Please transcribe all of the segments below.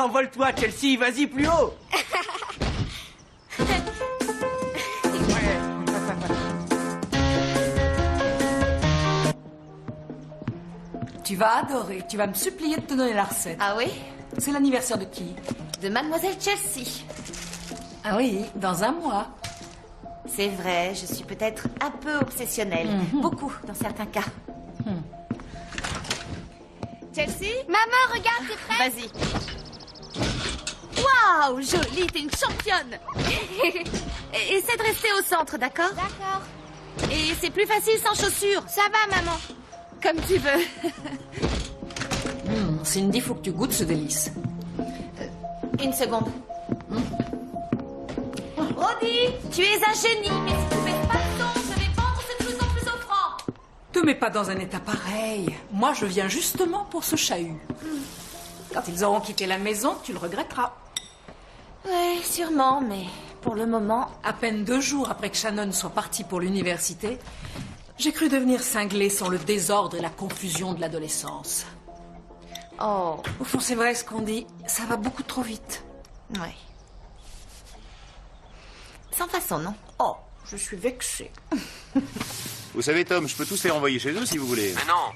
envole-toi, Chelsea, vas-y, plus haut. Tu vas adorer, tu vas me supplier de te donner la recette. Ah oui? C'est l'anniversaire de qui? De Mademoiselle Chelsea. Ah oui, dans un mois. C'est vrai, je suis peut-être un peu obsessionnelle. Beaucoup, dans certains cas. Chelsea? Maman, regarde, t'es prête? Vas-y. Waouh, jolie, t'es une championne. Essaie de rester au centre, d'accord? D'accord. Et c'est plus facile sans chaussures. Ça va, maman. Comme tu veux. Cindy, faut que tu goûtes ce délice. Une seconde. Brody, tu es un génie, mais si tu fais pas le son, je vais vendre ce plus en plus offrant. Te mets pas dans un état pareil. Moi, je viens justement pour ce chahut. Quand ils auront quitté la maison, tu le regretteras. Ouais, sûrement, mais pour le moment... À peine 2 jours après que Shannon soit partie pour l'université, j'ai cru devenir cinglée sans le désordre et la confusion de l'adolescence. Oh, Au fond, c'est vrai ce qu'on dit. Ça va beaucoup trop vite. ouais. Sans façon, non? Oh, je suis vexée. Vous savez, Tom, je peux tous les renvoyer chez eux si vous voulez. Mais non,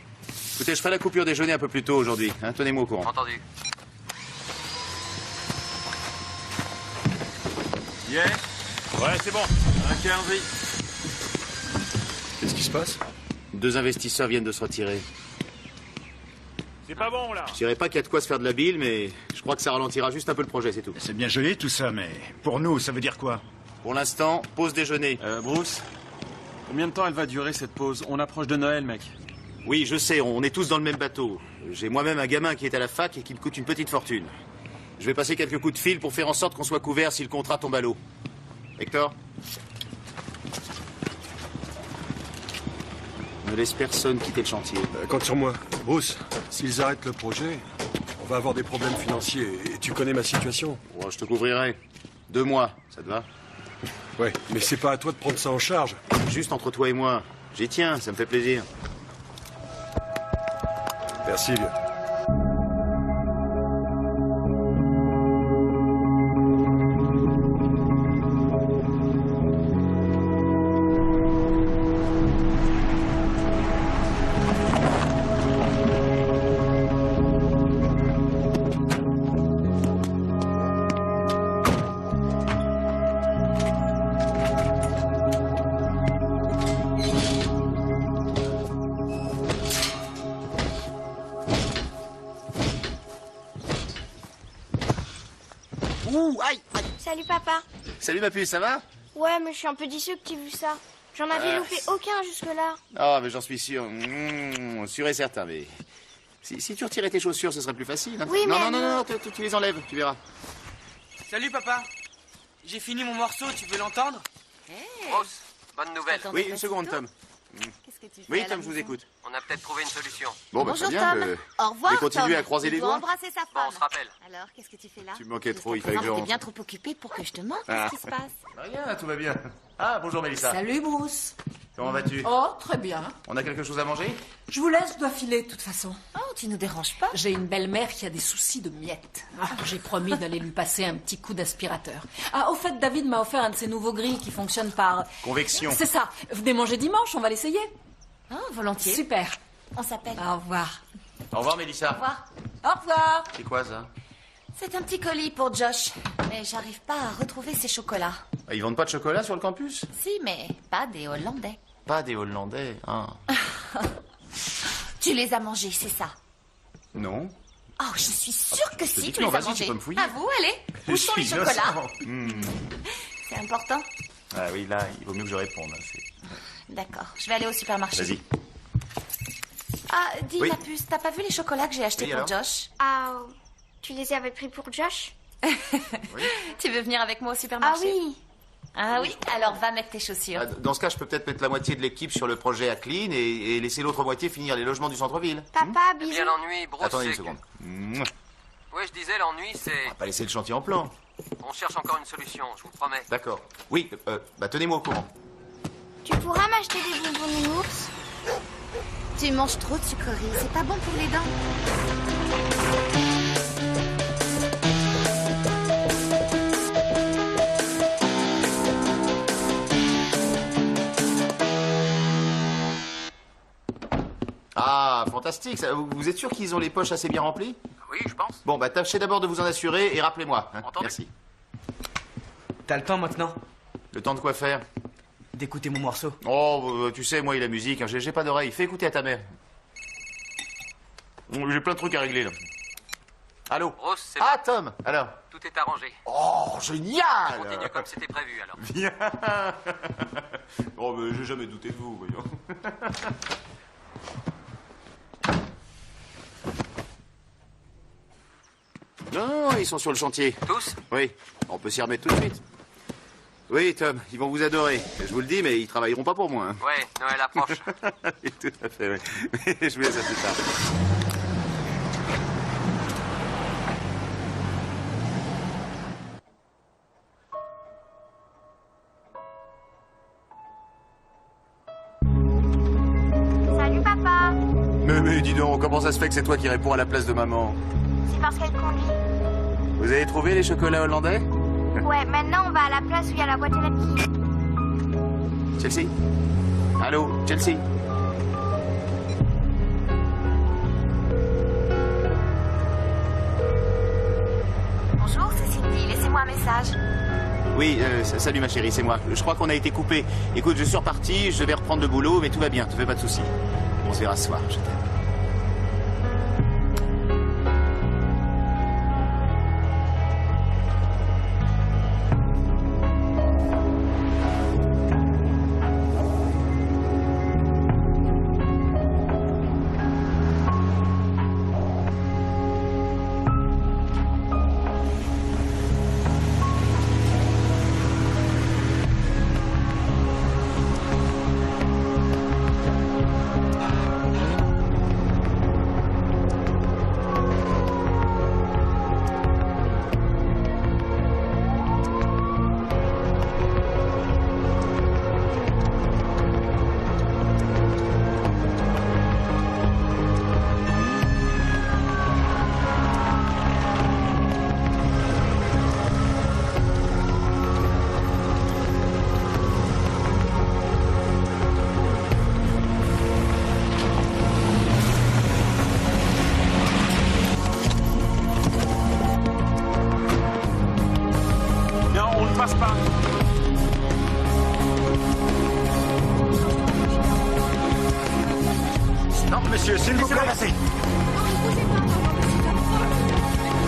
Écoutez, je ferai la coupure déjeuner un peu plus tôt aujourd'hui. Hein, tenez-moi au courant. entendu. Yeah. Ouais, c'est bon. Ok, allons-y. Qu'est-ce qui se passe? 2 investisseurs viennent de se retirer. C'est pas bon, là. Je dirais pas qu'il y a de quoi se faire de la bile, mais je crois que ça ralentira juste un peu le projet, c'est tout. C'est bien joli tout ça, mais pour nous, ça veut dire quoi? Pour l'instant, pause déjeuner. Bruce, combien de temps elle va durer cette pause? On approche de Noël, mec. Oui, je sais, on est tous dans le même bateau. J'ai moi-même un gamin qui est à la fac et qui me coûte une petite fortune. Je vais passer quelques coups de fil pour faire en sorte qu'on soit couvert si le contrat tombe à l'eau. Hector? Ne laisse personne quitter le chantier. Compte sur moi. Bruce, s'ils arrêtent le projet, on va avoir des problèmes financiers. Et tu connais ma situation. Oh, je te couvrirai. 2 mois, ça te va? Ouais, mais c'est pas à toi de prendre ça en charge. Juste entre toi et moi. J'y tiens, ça me fait plaisir. Merci, vieux. Ouh, aïe, aïe. Salut, papa. Salut ma puce, ça va? Ouais, mais je suis un peu déçu que tu aies vu ça. J'en avais loupé aucun jusque-là. Ah, mais j'en suis sûr. Sûr et certain, mais... Si tu retirais tes chaussures, ce serait plus facile. Hein. Oui, non, mais non, non, alors- non, tu les enlèves, tu verras. Salut, papa. J'ai fini mon morceau, tu veux l'entendre? Bruce, bonne nouvelle. Attends, Oui, une seconde, Tom. Qu'est-ce que tu fais Oui, à la Tom, je vous maison? écoute. On a peut-être trouvé une solution. Bon, bah, Bonjour très bien. Tom. Au revoir je vais continuer Tom. à croiser Il les doit doigts. embrasser sa Bon, femme. on se rappelle. Alors, qu'est-ce que tu fais là? Tu me manquais trop, il Jusqu'à fallait que présent, je t'es rentre. bien trop occupé pour que je te montre. Ah. Qu'est-ce qui se passe? Rien, tout va bien. Ah, bonjour Mélissa. Salut, Bruce. Comment vas-tu? Oh, très bien. On a quelque chose à manger? Je vous laisse, je dois filer de toute façon. Oh, tu nous déranges pas? J'ai une belle-mère qui a des soucis de miettes. Ah, j'ai promis d'aller lui passer un petit coup d'aspirateur. Ah, au fait, David m'a offert un de ces nouveaux grilles qui fonctionne par... Convection. C'est ça. Venez manger dimanche, on va l'essayer. Oh, volontiers. Super. On s'appelle. Au revoir. Au revoir Mélissa. Au revoir. Au revoir. C'est quoi ça? C'est un petit colis pour Josh. Mais j'arrive pas à retrouver ses chocolats. Ils vendent pas de chocolat sur le campus? Si, mais pas des Hollandais. Pas des Hollandais, hein. Tu les as mangés, c'est ça? Non. Oh, je suis sûre que si, dis tu non, les as vas-y, tu mangés. peux me fouiller. À vous, allez. Où sont les chocolats? C'est important? Ah oui, là, il vaut mieux que je réponde. Hein, D'accord, je vais aller au supermarché. Vas-y. Ah, dis Oui. la puce, t'as pas vu les chocolats que j'ai achetés Oui, pour alors Josh? Ah, tu les avais pris pour Josh? Tu veux venir avec moi au Ah supermarché? oui. Ah oui, alors va mettre tes chaussures. Ah, dans ce cas, je peux peut-être mettre la moitié de l'équipe sur le projet à Clean et laisser l'autre moitié finir les logements du centre-ville. Papa, Eh bisous. bien, l'ennui, Bruce, Attendez une c'est seconde. que... Oui, je disais, l'ennui, c'est... On va pas laisser le chantier en plan. On cherche encore une solution, je vous promets. D'accord. Oui, bah tenez-moi au courant. Tu pourras m'acheter des bonbons nounours? Tu manges trop de sucreries, c'est pas bon pour les dents. Ah, fantastique. Vous êtes sûr qu'ils ont les poches assez bien remplies? Oui, je pense. Bon, bah tâchez d'abord de vous en assurer et rappelez-moi. Hein. Entendu. Merci. T'as le temps maintenant Le temps de quoi faire? d'écouter mon morceau. Oh, tu sais, moi et la musique, hein, j'ai pas d'oreille. Fais écouter à ta mère. J'ai plein de trucs à régler, là. Allô? Rose, c'est Ah, Tom, alors? tout est arrangé. Oh, génial! Continue comme c'était prévu alors. Bien. Oh, mais j'ai jamais douté de vous, voyons. Non, ils sont sur le chantier. Tous? Oui, on peut s'y remettre tout de suite. Oui, Tom, ils vont vous adorer. Je vous le dis, mais ils travailleront pas pour moi. Hein. Ouais, Noël approche. Oui, tout à fait, oui. Je vous laisse à plus tard. Salut papa. Mais dis donc, comment ça se fait que c'est toi qui réponds à la place de maman? C'est parce qu'elle conduit. Vous avez trouvé les chocolats hollandais? Ouais, maintenant on va à la place où il y a la boîte à lettres. Chelsea? Allô, Chelsea? Bonjour, c'est Cindy. Laissez-moi un message. Oui, salut ma chérie, c'est moi. Je crois qu'on a été coupé. Écoute, je suis reparti, je vais reprendre le boulot, mais tout va bien, te fais pas de soucis. On se verra ce soir, je t'aime. Non, on ne passe pas. Non, monsieur, s'il vous plaît.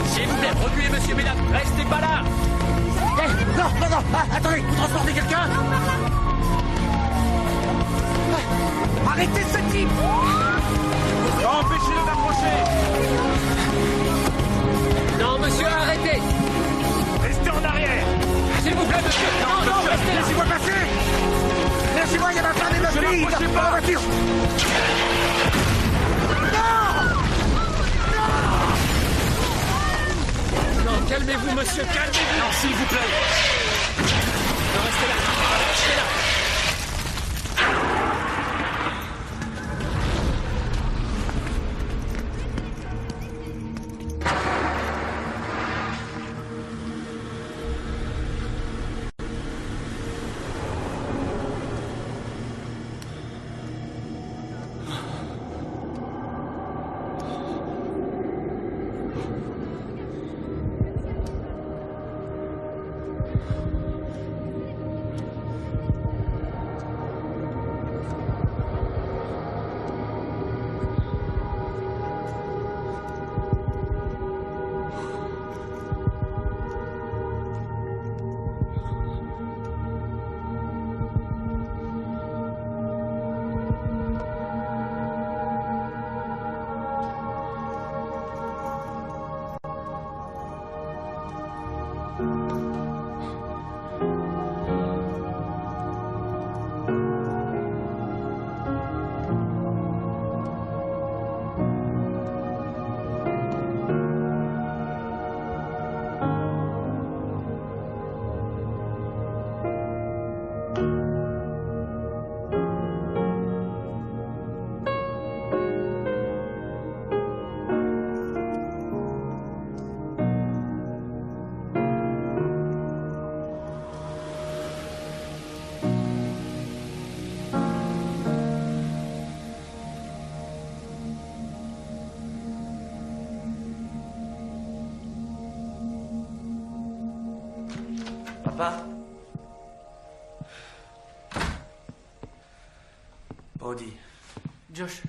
S'il vous plaît, reculez, monsieur, mesdames. Restez pas là. Non, attendez, vous transportez quelqu'un? Arrêtez ce type! Empêchez-le d'approcher. Non, monsieur, arrêtez. Restez en arrière. S'il vous plaît, monsieur. Non, restez là. Laissez-moi passer! Laissez-moi, il y a ma femme et ma Ne fille! l'approchez Dans pas. la voiture! Non, calmez-vous, monsieur, calmez-vous. Non, s'il vous plaît. Non, restez là. Restez là. Papa? Brody. Josh.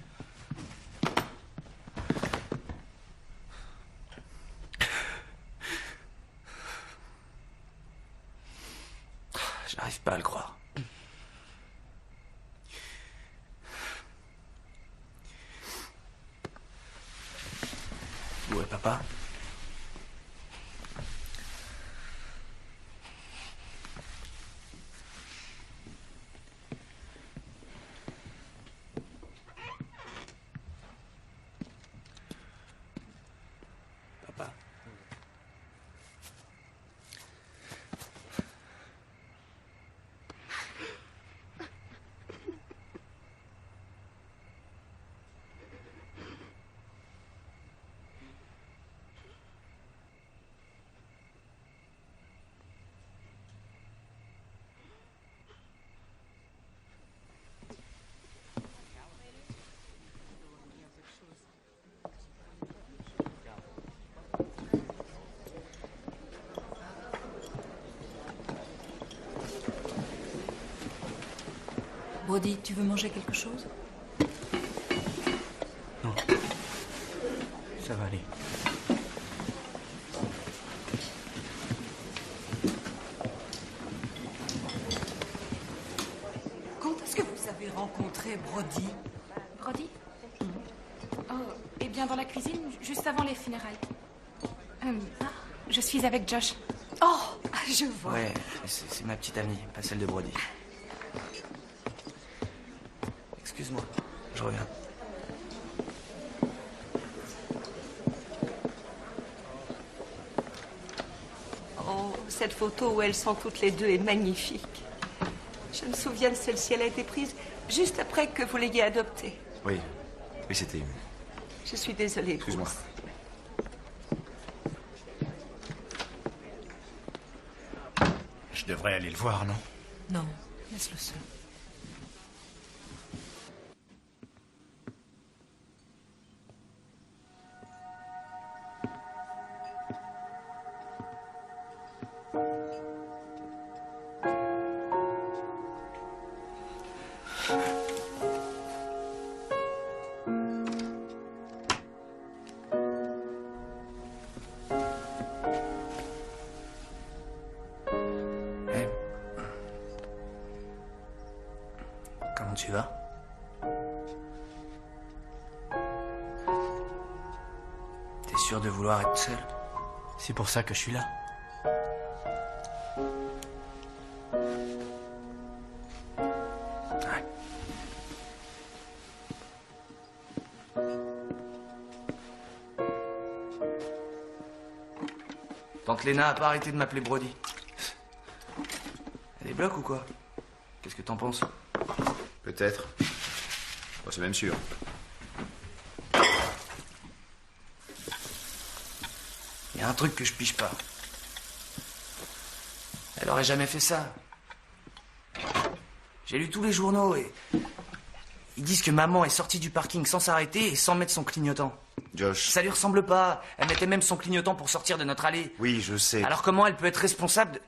J'arrive pas à le croire. Où est papa? Papa. Brody, tu veux manger quelque chose? Non. Ça va aller. Quand est-ce que vous avez rencontré Brody? Brody? Oh, eh bien dans la cuisine, juste avant les funérailles. Je suis avec Josh. Oh, je vois. Ouais, c'est ma petite amie, pas celle de Brody. Excuse-moi, je reviens. Oh, cette photo où elles sont toutes les deux est magnifique. Je me souviens de celle-ci, elle a été prise juste après que vous l'ayez adoptée. Oui, oui, c'était... Je suis désolée. Excuse-moi. Je devrais aller le voir, non? Non, laisse-le seul. Comment tu vas? T'es sûr de vouloir être seul? C'est pour ça que je suis là. Ouais. Tante Léna a pas arrêté de m'appeler Brody. Elle est bloque ou quoi? Qu'est-ce que t'en penses? Peut-être. Bon, c'est même sûr. Il y a un truc que je pige pas. Elle aurait jamais fait ça. J'ai lu tous les journaux et... ils disent que maman est sortie du parking sans s'arrêter et sans mettre son clignotant. Josh. Ça lui ressemble pas. Elle mettait même son clignotant pour sortir de notre allée. Oui, je sais. Alors comment elle peut être responsable de...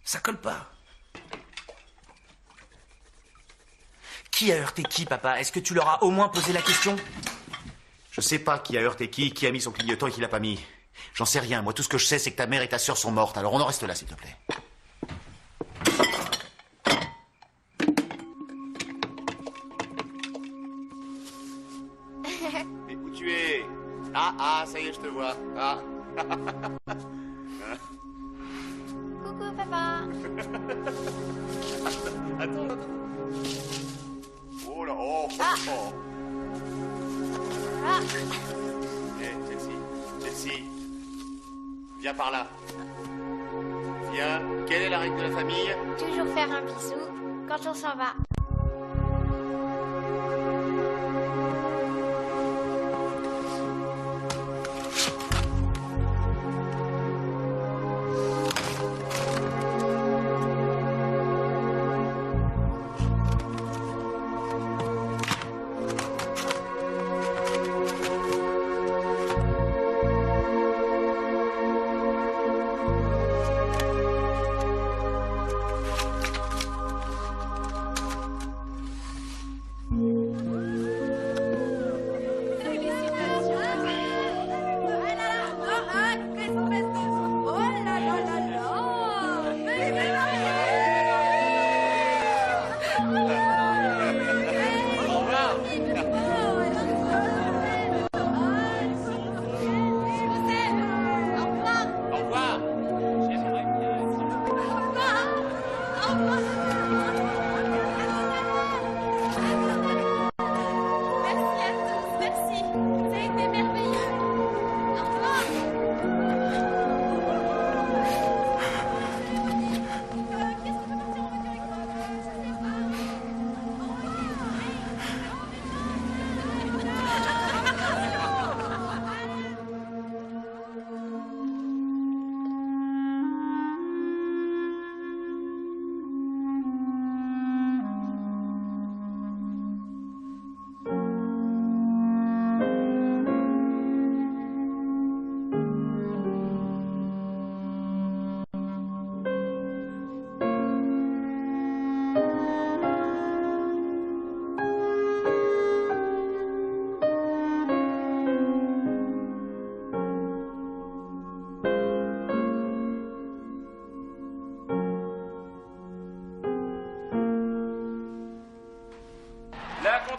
Ça colle pas. Qui a heurté qui, papa? Est-ce que tu leur as au moins posé la question? Je sais pas qui a heurté qui a mis son clignotant et qui l'a pas mis. J'en sais rien. Moi, tout ce que je sais, c'est que ta mère et ta sœur sont mortes. Alors on en reste là, s'il te plaît. Mais où tu es? Ah, ça y est, je te vois. Ah. Coucou, papa. Attends. Oh là, oh. Ah. Chelsea, viens par là. Viens. Quelle est la règle de la famille? Toujours faire un bisou quand on s'en va.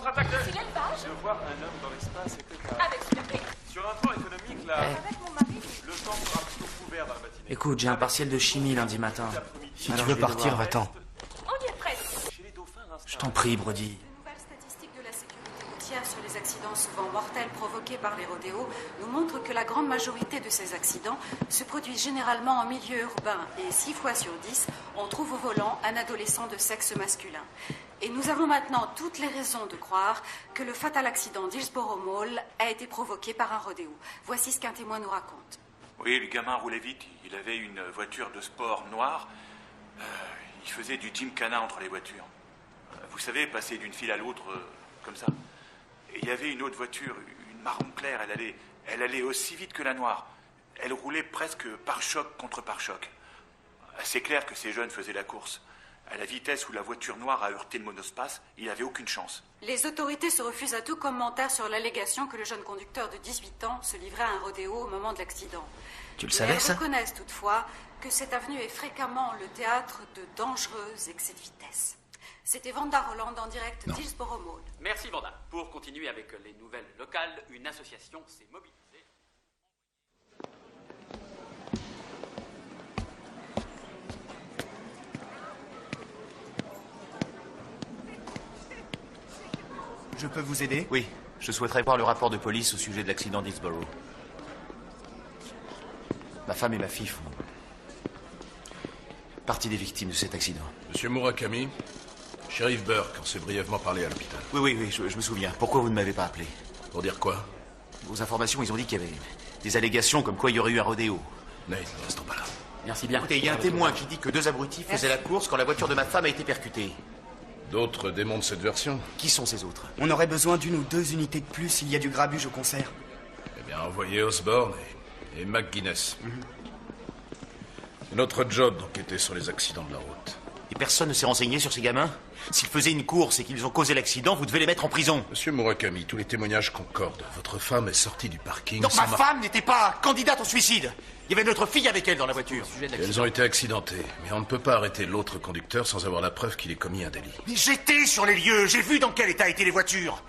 contre-attaque de... C'est l'élevage. De voir un homme dans l'espace était Avec superbe. Sur un plan économique, là, Avec mon mari. le temps sera plutôt couvert dans la matinée. Écoute, j'ai un partiel de chimie lundi matin. Si tu veux partir, va-t'en. On y est presque. Chez les dauphins, Je t'en prie, Brody. De nouvelles statistiques de la sécurité routière sur les accidents souvent mortels provoqués par les rodéos nous montrent que la grande majorité de ces accidents se produisent généralement en milieu urbain et 6 fois sur 10, on trouve au volant un adolescent de sexe masculin. Et nous avons maintenant toutes les raisons de croire que le fatal accident d'Hillsborough Mall a été provoqué par un rodéo. Voici ce qu'un témoin nous raconte. Oui, le gamin roulait vite. Il avait une voiture de sport noire. Il faisait du gymkhana entre les voitures. Vous savez, passer d'une file à l'autre, comme ça. Et il y avait une autre voiture, une marron clair. Elle allait aussi vite que la noire. Elle roulait presque pare-choc contre pare-choc. C'est clair que ces jeunes faisaient la course. À la vitesse où la voiture noire a heurté le monospace, il n'avait aucune chance. Les autorités se refusent à tout commentaire sur l'allégation que le jeune conducteur de 18 ans se livrait à un rodéo au moment de l'accident. Tu le savais, ça? Elles reconnaissent toutefois que cette avenue est fréquemment le théâtre de dangereux excès de vitesse. C'était Vanda Roland en direct d'Hillsborough Mall. Merci Vanda. Pour continuer avec les nouvelles locales, une association s'est mobilisée. Je peux vous aider? Oui, je souhaiterais voir le rapport de police au sujet de l'accident d'Hillsborough. Ma femme et ma fille font partie des victimes de cet accident. Monsieur Murakami, shérif Burke, on s'est brièvement parlé à l'hôpital. Oui, je me souviens. Pourquoi vous ne m'avez pas appelé? Pour dire quoi? Vos informations, ils ont dit qu'il y avait des allégations comme quoi il y aurait eu un rodéo. Nate, ne restons pas là. Merci bien. Écoutez, il y a un témoin qui dit que 2 abrutis faisaient la course quand la voiture de ma femme a été percutée. D'autres démontent cette version? Qui sont ces autres? On aurait besoin d'1 ou 2 unités de plus s'il y a du grabuge au concert. Eh bien, envoyez Osborne et McGuinness. C'est notre job d'enquêter sur les accidents de la route. Et personne ne s'est renseigné sur ces gamins? S'ils faisaient une course et qu'ils ont causé l'accident, vous devez les mettre en prison. Monsieur Murakami, tous les témoignages concordent. Votre femme est sortie du parking. Donc ma femme n'était pas candidate au suicide. Il y avait notre fille avec elle dans la voiture. Elles ont été accidentées, mais on ne peut pas arrêter l'autre conducteur sans avoir la preuve qu'il ait commis un délit. Mais j'étais sur les lieux, j'ai vu dans quel état étaient les voitures.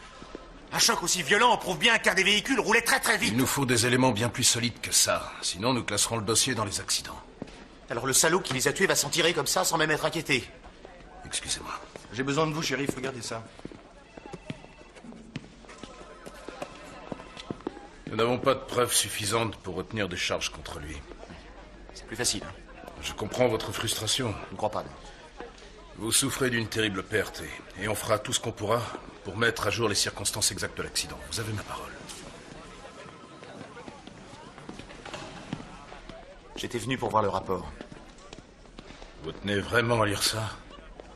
Un choc aussi violent prouve bien qu'un des véhicules roulait très très vite. Il nous faut des éléments bien plus solides que ça. Sinon, nous classerons le dossier dans les accidents. Alors le salaud qui les a tués va s'en tirer comme ça sans même être inquiété. Excusez-moi. J'ai besoin de vous, shérif, regardez ça. Nous n'avons pas de preuves suffisantes pour retenir des charges contre lui. C'est plus facile. Je comprends votre frustration. Je ne crois pas. Non. Vous souffrez d'une terrible perte et on fera tout ce qu'on pourra pour mettre à jour les circonstances exactes de l'accident. Vous avez ma parole. J'étais venu pour voir le rapport. Vous tenez vraiment à lire ça?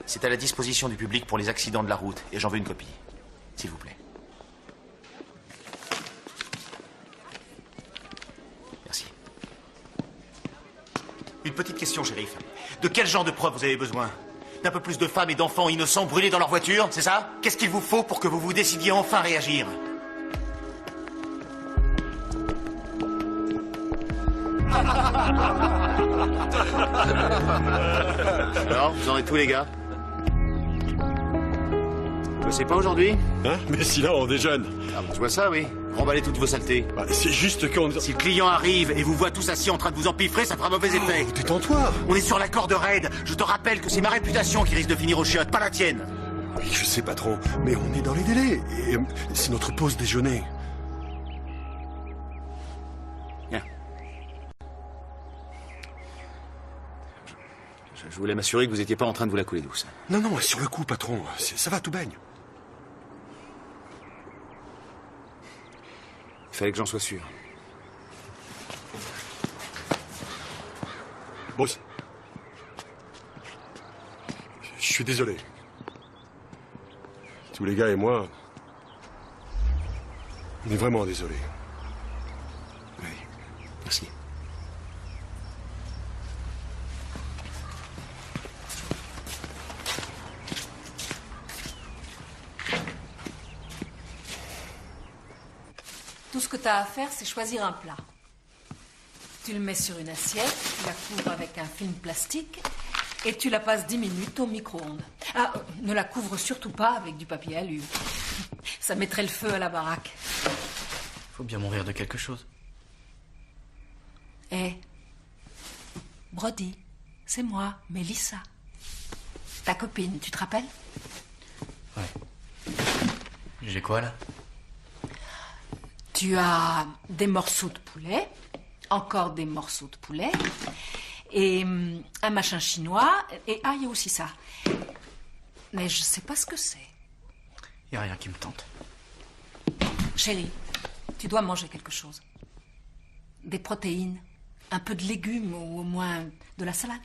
C'est à la disposition du public pour les accidents de la route et j'en veux une copie. S'il vous plaît. Merci. Une petite question, shérif. De quel genre de preuves vous avez besoin? D'un peu plus de femmes et d'enfants innocents brûlés dans leur voiture, c'est ça? Qu'est-ce qu'il vous faut pour que vous vous décidiez enfin à réagir? Alors, vous en êtes tous les gars? C'est pas aujourd'hui? Hein? Mais si là, on déjeune. Ah, je vois ça, oui. Remballez toutes vos saletés. Bah, c'est juste qu'on... Si le client arrive et vous voit tous assis en train de vous empiffrer, ça fera mauvais effet. Détends-toi. On est sur la corde raide. Je te rappelle que c'est ma réputation qui risque de finir aux chiottes, pas la tienne. Oui, je sais, patron, mais on est dans les délais. Et c'est notre pause déjeuner. Bien. Je voulais m'assurer que vous n'étiez pas en train de vous la couler douce. Non, sur le coup, patron. Ça va, tout baigne. Il fallait que j'en sois sûr. Boss. Je suis désolé. Tous les gars et moi... On est vraiment désolés. Oui, merci. Tout ce que tu as à faire, c'est choisir un plat. Tu le mets sur une assiette, tu la couvres avec un film plastique et tu la passes 10 minutes au micro-ondes. Ah, ne la couvre surtout pas avec du papier alu. Ça mettrait le feu à la baraque. Faut bien mourir de quelque chose. Hé, Brody, c'est moi, Mélissa. Ta copine, tu te rappelles? Ouais. J'ai quoi, là? Tu as des morceaux de poulet, encore des morceaux de poulet, et un machin chinois, et il y a aussi ça. Mais je sais pas ce que c'est. Y a rien qui me tente. Chérie, tu dois manger quelque chose. Des protéines, un peu de légumes ou au moins de la salade.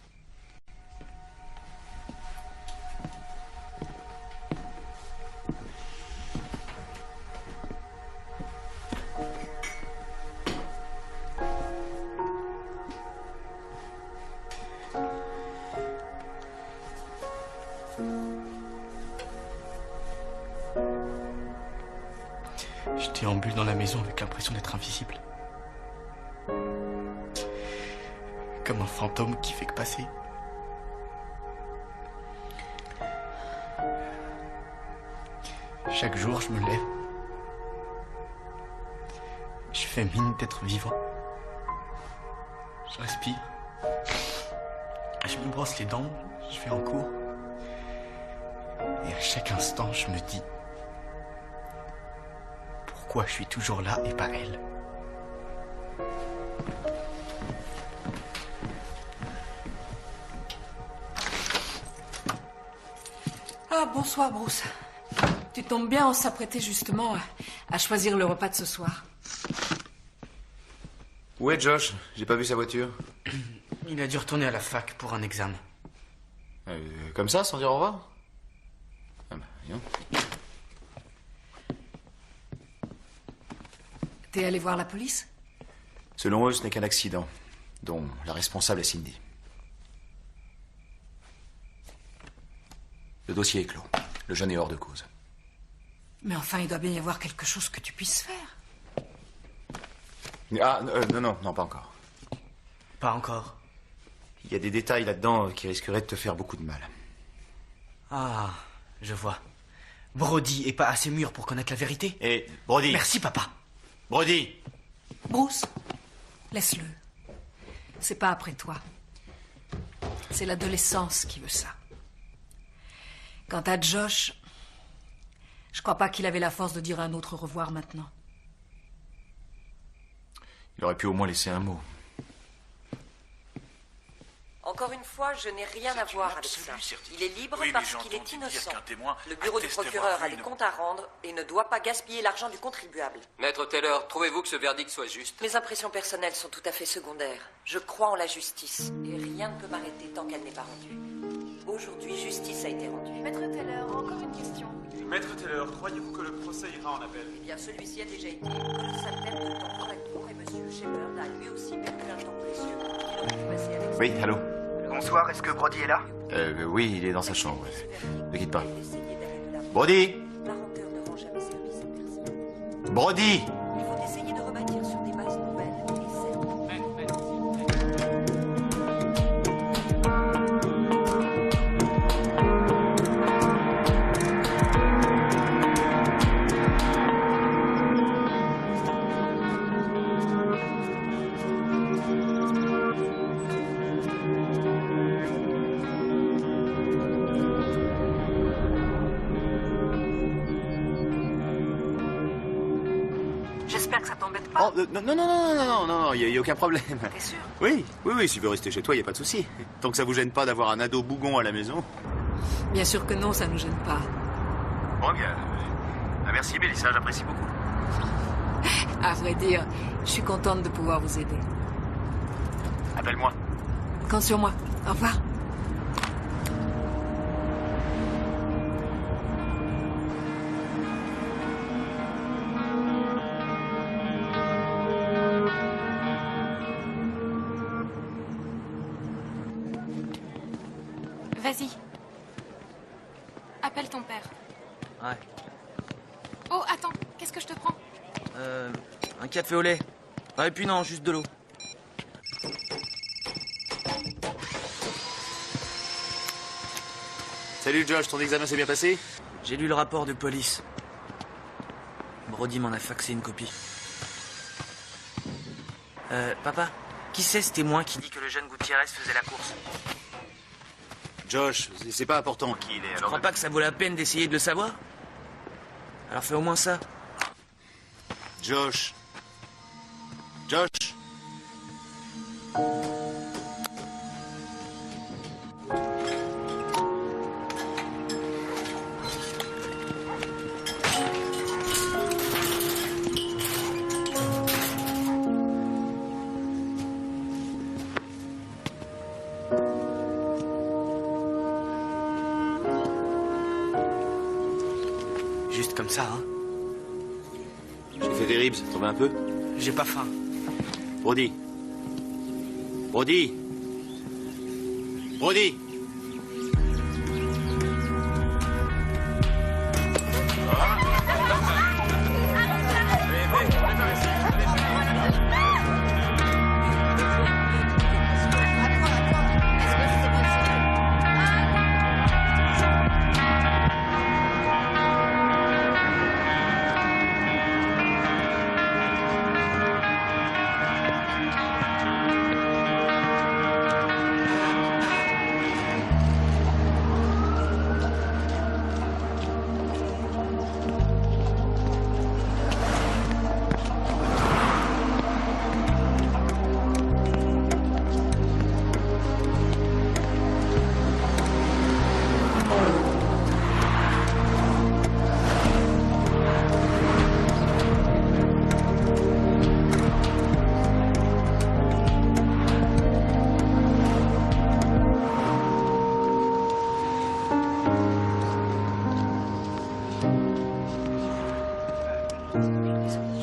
Je déambule dans la maison avec l'impression d'être invisible. Comme un fantôme qui fait que passer. Chaque jour, je me lève. Je fais mine d'être vivant. Je respire. Je me brosse les dents. Je vais en cours. Et à chaque instant, je me dis... Pourquoi je suis toujours là et pas elle? Ah, bonsoir, Bruce. Tu tombes bien, on s'apprêtait justement à choisir le repas de ce soir. Où est Josh? J'ai pas vu sa voiture. Il a dû retourner à la fac pour un examen. Comme ça, sans dire au revoir? Ah bah, viens. T'es allé voir la police? Selon eux, ce n'est qu'un accident, dont la responsable est Cindy. Le dossier est clos. Le jeune est hors de cause. Mais enfin, il doit bien y avoir quelque chose que tu puisses faire. Ah, non, pas encore. Pas encore? Il y a des détails là-dedans qui risqueraient de te faire beaucoup de mal. Ah, je vois. Brody est pas assez mûr pour connaître la vérité? Et Brody. Merci, papa. Brody. Bruce, laisse-le. C'est pas après toi. C'est l'adolescence qui veut ça. Quant à Josh, je crois pas qu'il avait la force de dire un autre au revoir maintenant. Il aurait pu au moins laisser un mot. Encore une fois, je n'ai rien à voir avec ça. Il est libre parce qu'il est innocent. Le bureau du procureur a des comptes à rendre et ne doit pas gaspiller l'argent du contribuable. Maître Taylor, trouvez-vous que ce verdict soit juste? Mes impressions personnelles sont tout à fait secondaires. Je crois en la justice et rien ne peut m'arrêter tant qu'elle n'est pas rendue. Aujourd'hui, justice a été rendue. Maître Taylor, encore une question. Maître Taylor, croyez-vous que le procès ira en appel? Eh bien, celui-ci a déjà été. Ça perd de temps pour être court et monsieur Shepard a lui aussi perdu un temps précieux. Il aurait pu passer avec... Oui, allô? Bonsoir, est-ce que Brody est là? Oui, il est dans sa chambre. Ne quitte pas. Brody! Brody! Il faut essayer de rebâtir sur des bases nouvelles et J'espère que ça t'embête pas. Oh, non, il n'y a aucun problème. T'es sûr? Oui, si tu veux rester chez toi, il n'y a pas de souci. Tant que ça vous gêne pas d'avoir un ado bougon à la maison. Bien sûr que non, ça nous gêne pas. Bon, bien. Merci, Mélissa, j'apprécie beaucoup. À vrai dire, je suis contente de pouvoir vous aider. Appelle-moi. Compte sur moi. Au revoir. Vas-y. Appelle ton père. Ouais. Oh, attends, qu'est-ce que je te prends? Un café au lait. Ah, et puis non, juste de l'eau. Salut Josh, ton examen s'est bien passé? J'ai lu le rapport de police. Brody m'en a faxé une copie. Papa, qui c'est ce témoin qui dit que le jeune Gutiérrez faisait la course? Josh, c'est pas important qui il est. Tu crois pas que ça vaut la peine d'essayer de le savoir? Alors fais au moins ça. Josh. Josh. Juste comme ça, hein. J'ai fait des ribs, t'en veux un peu? J'ai pas faim. Brody. Brody. Brody.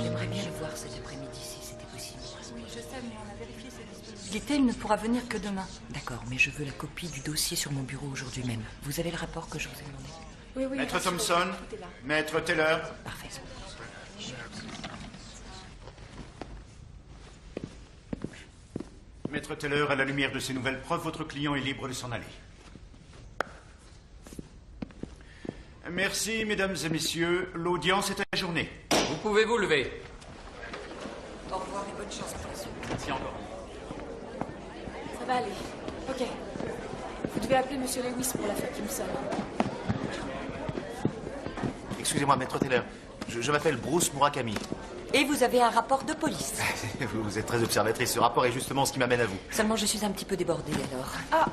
J'aimerais bien le voir cet après-midi si c'était possible. Oui, je sais, mais on a vérifié ses dispositions. Gaëté, il ne pourra venir que demain. D'accord, mais je veux la copie du dossier sur mon bureau aujourd'hui même. Vous avez le rapport que je vous ai demandé? Oui, oui. Maître Thompson, Maître Taylor. Parfait. Maître Taylor, à la lumière de ces nouvelles preuves, votre client est libre de s'en aller. Merci, mesdames et messieurs. L'audience est ajournée. Vous pouvez vous lever. Au revoir et bonne chance pour la suite. Merci encore. Ça va aller. Ok. Vous devez appeler Monsieur Lewis pour l'affaire Kimson. Excusez-moi, maître Taylor. Je m'appelle Bruce Murakami. Et vous avez un rapport de police. Vous êtes très observatrice. Ce rapport est justement ce qui m'amène à vous. Seulement, je suis un petit peu débordée alors. Ah,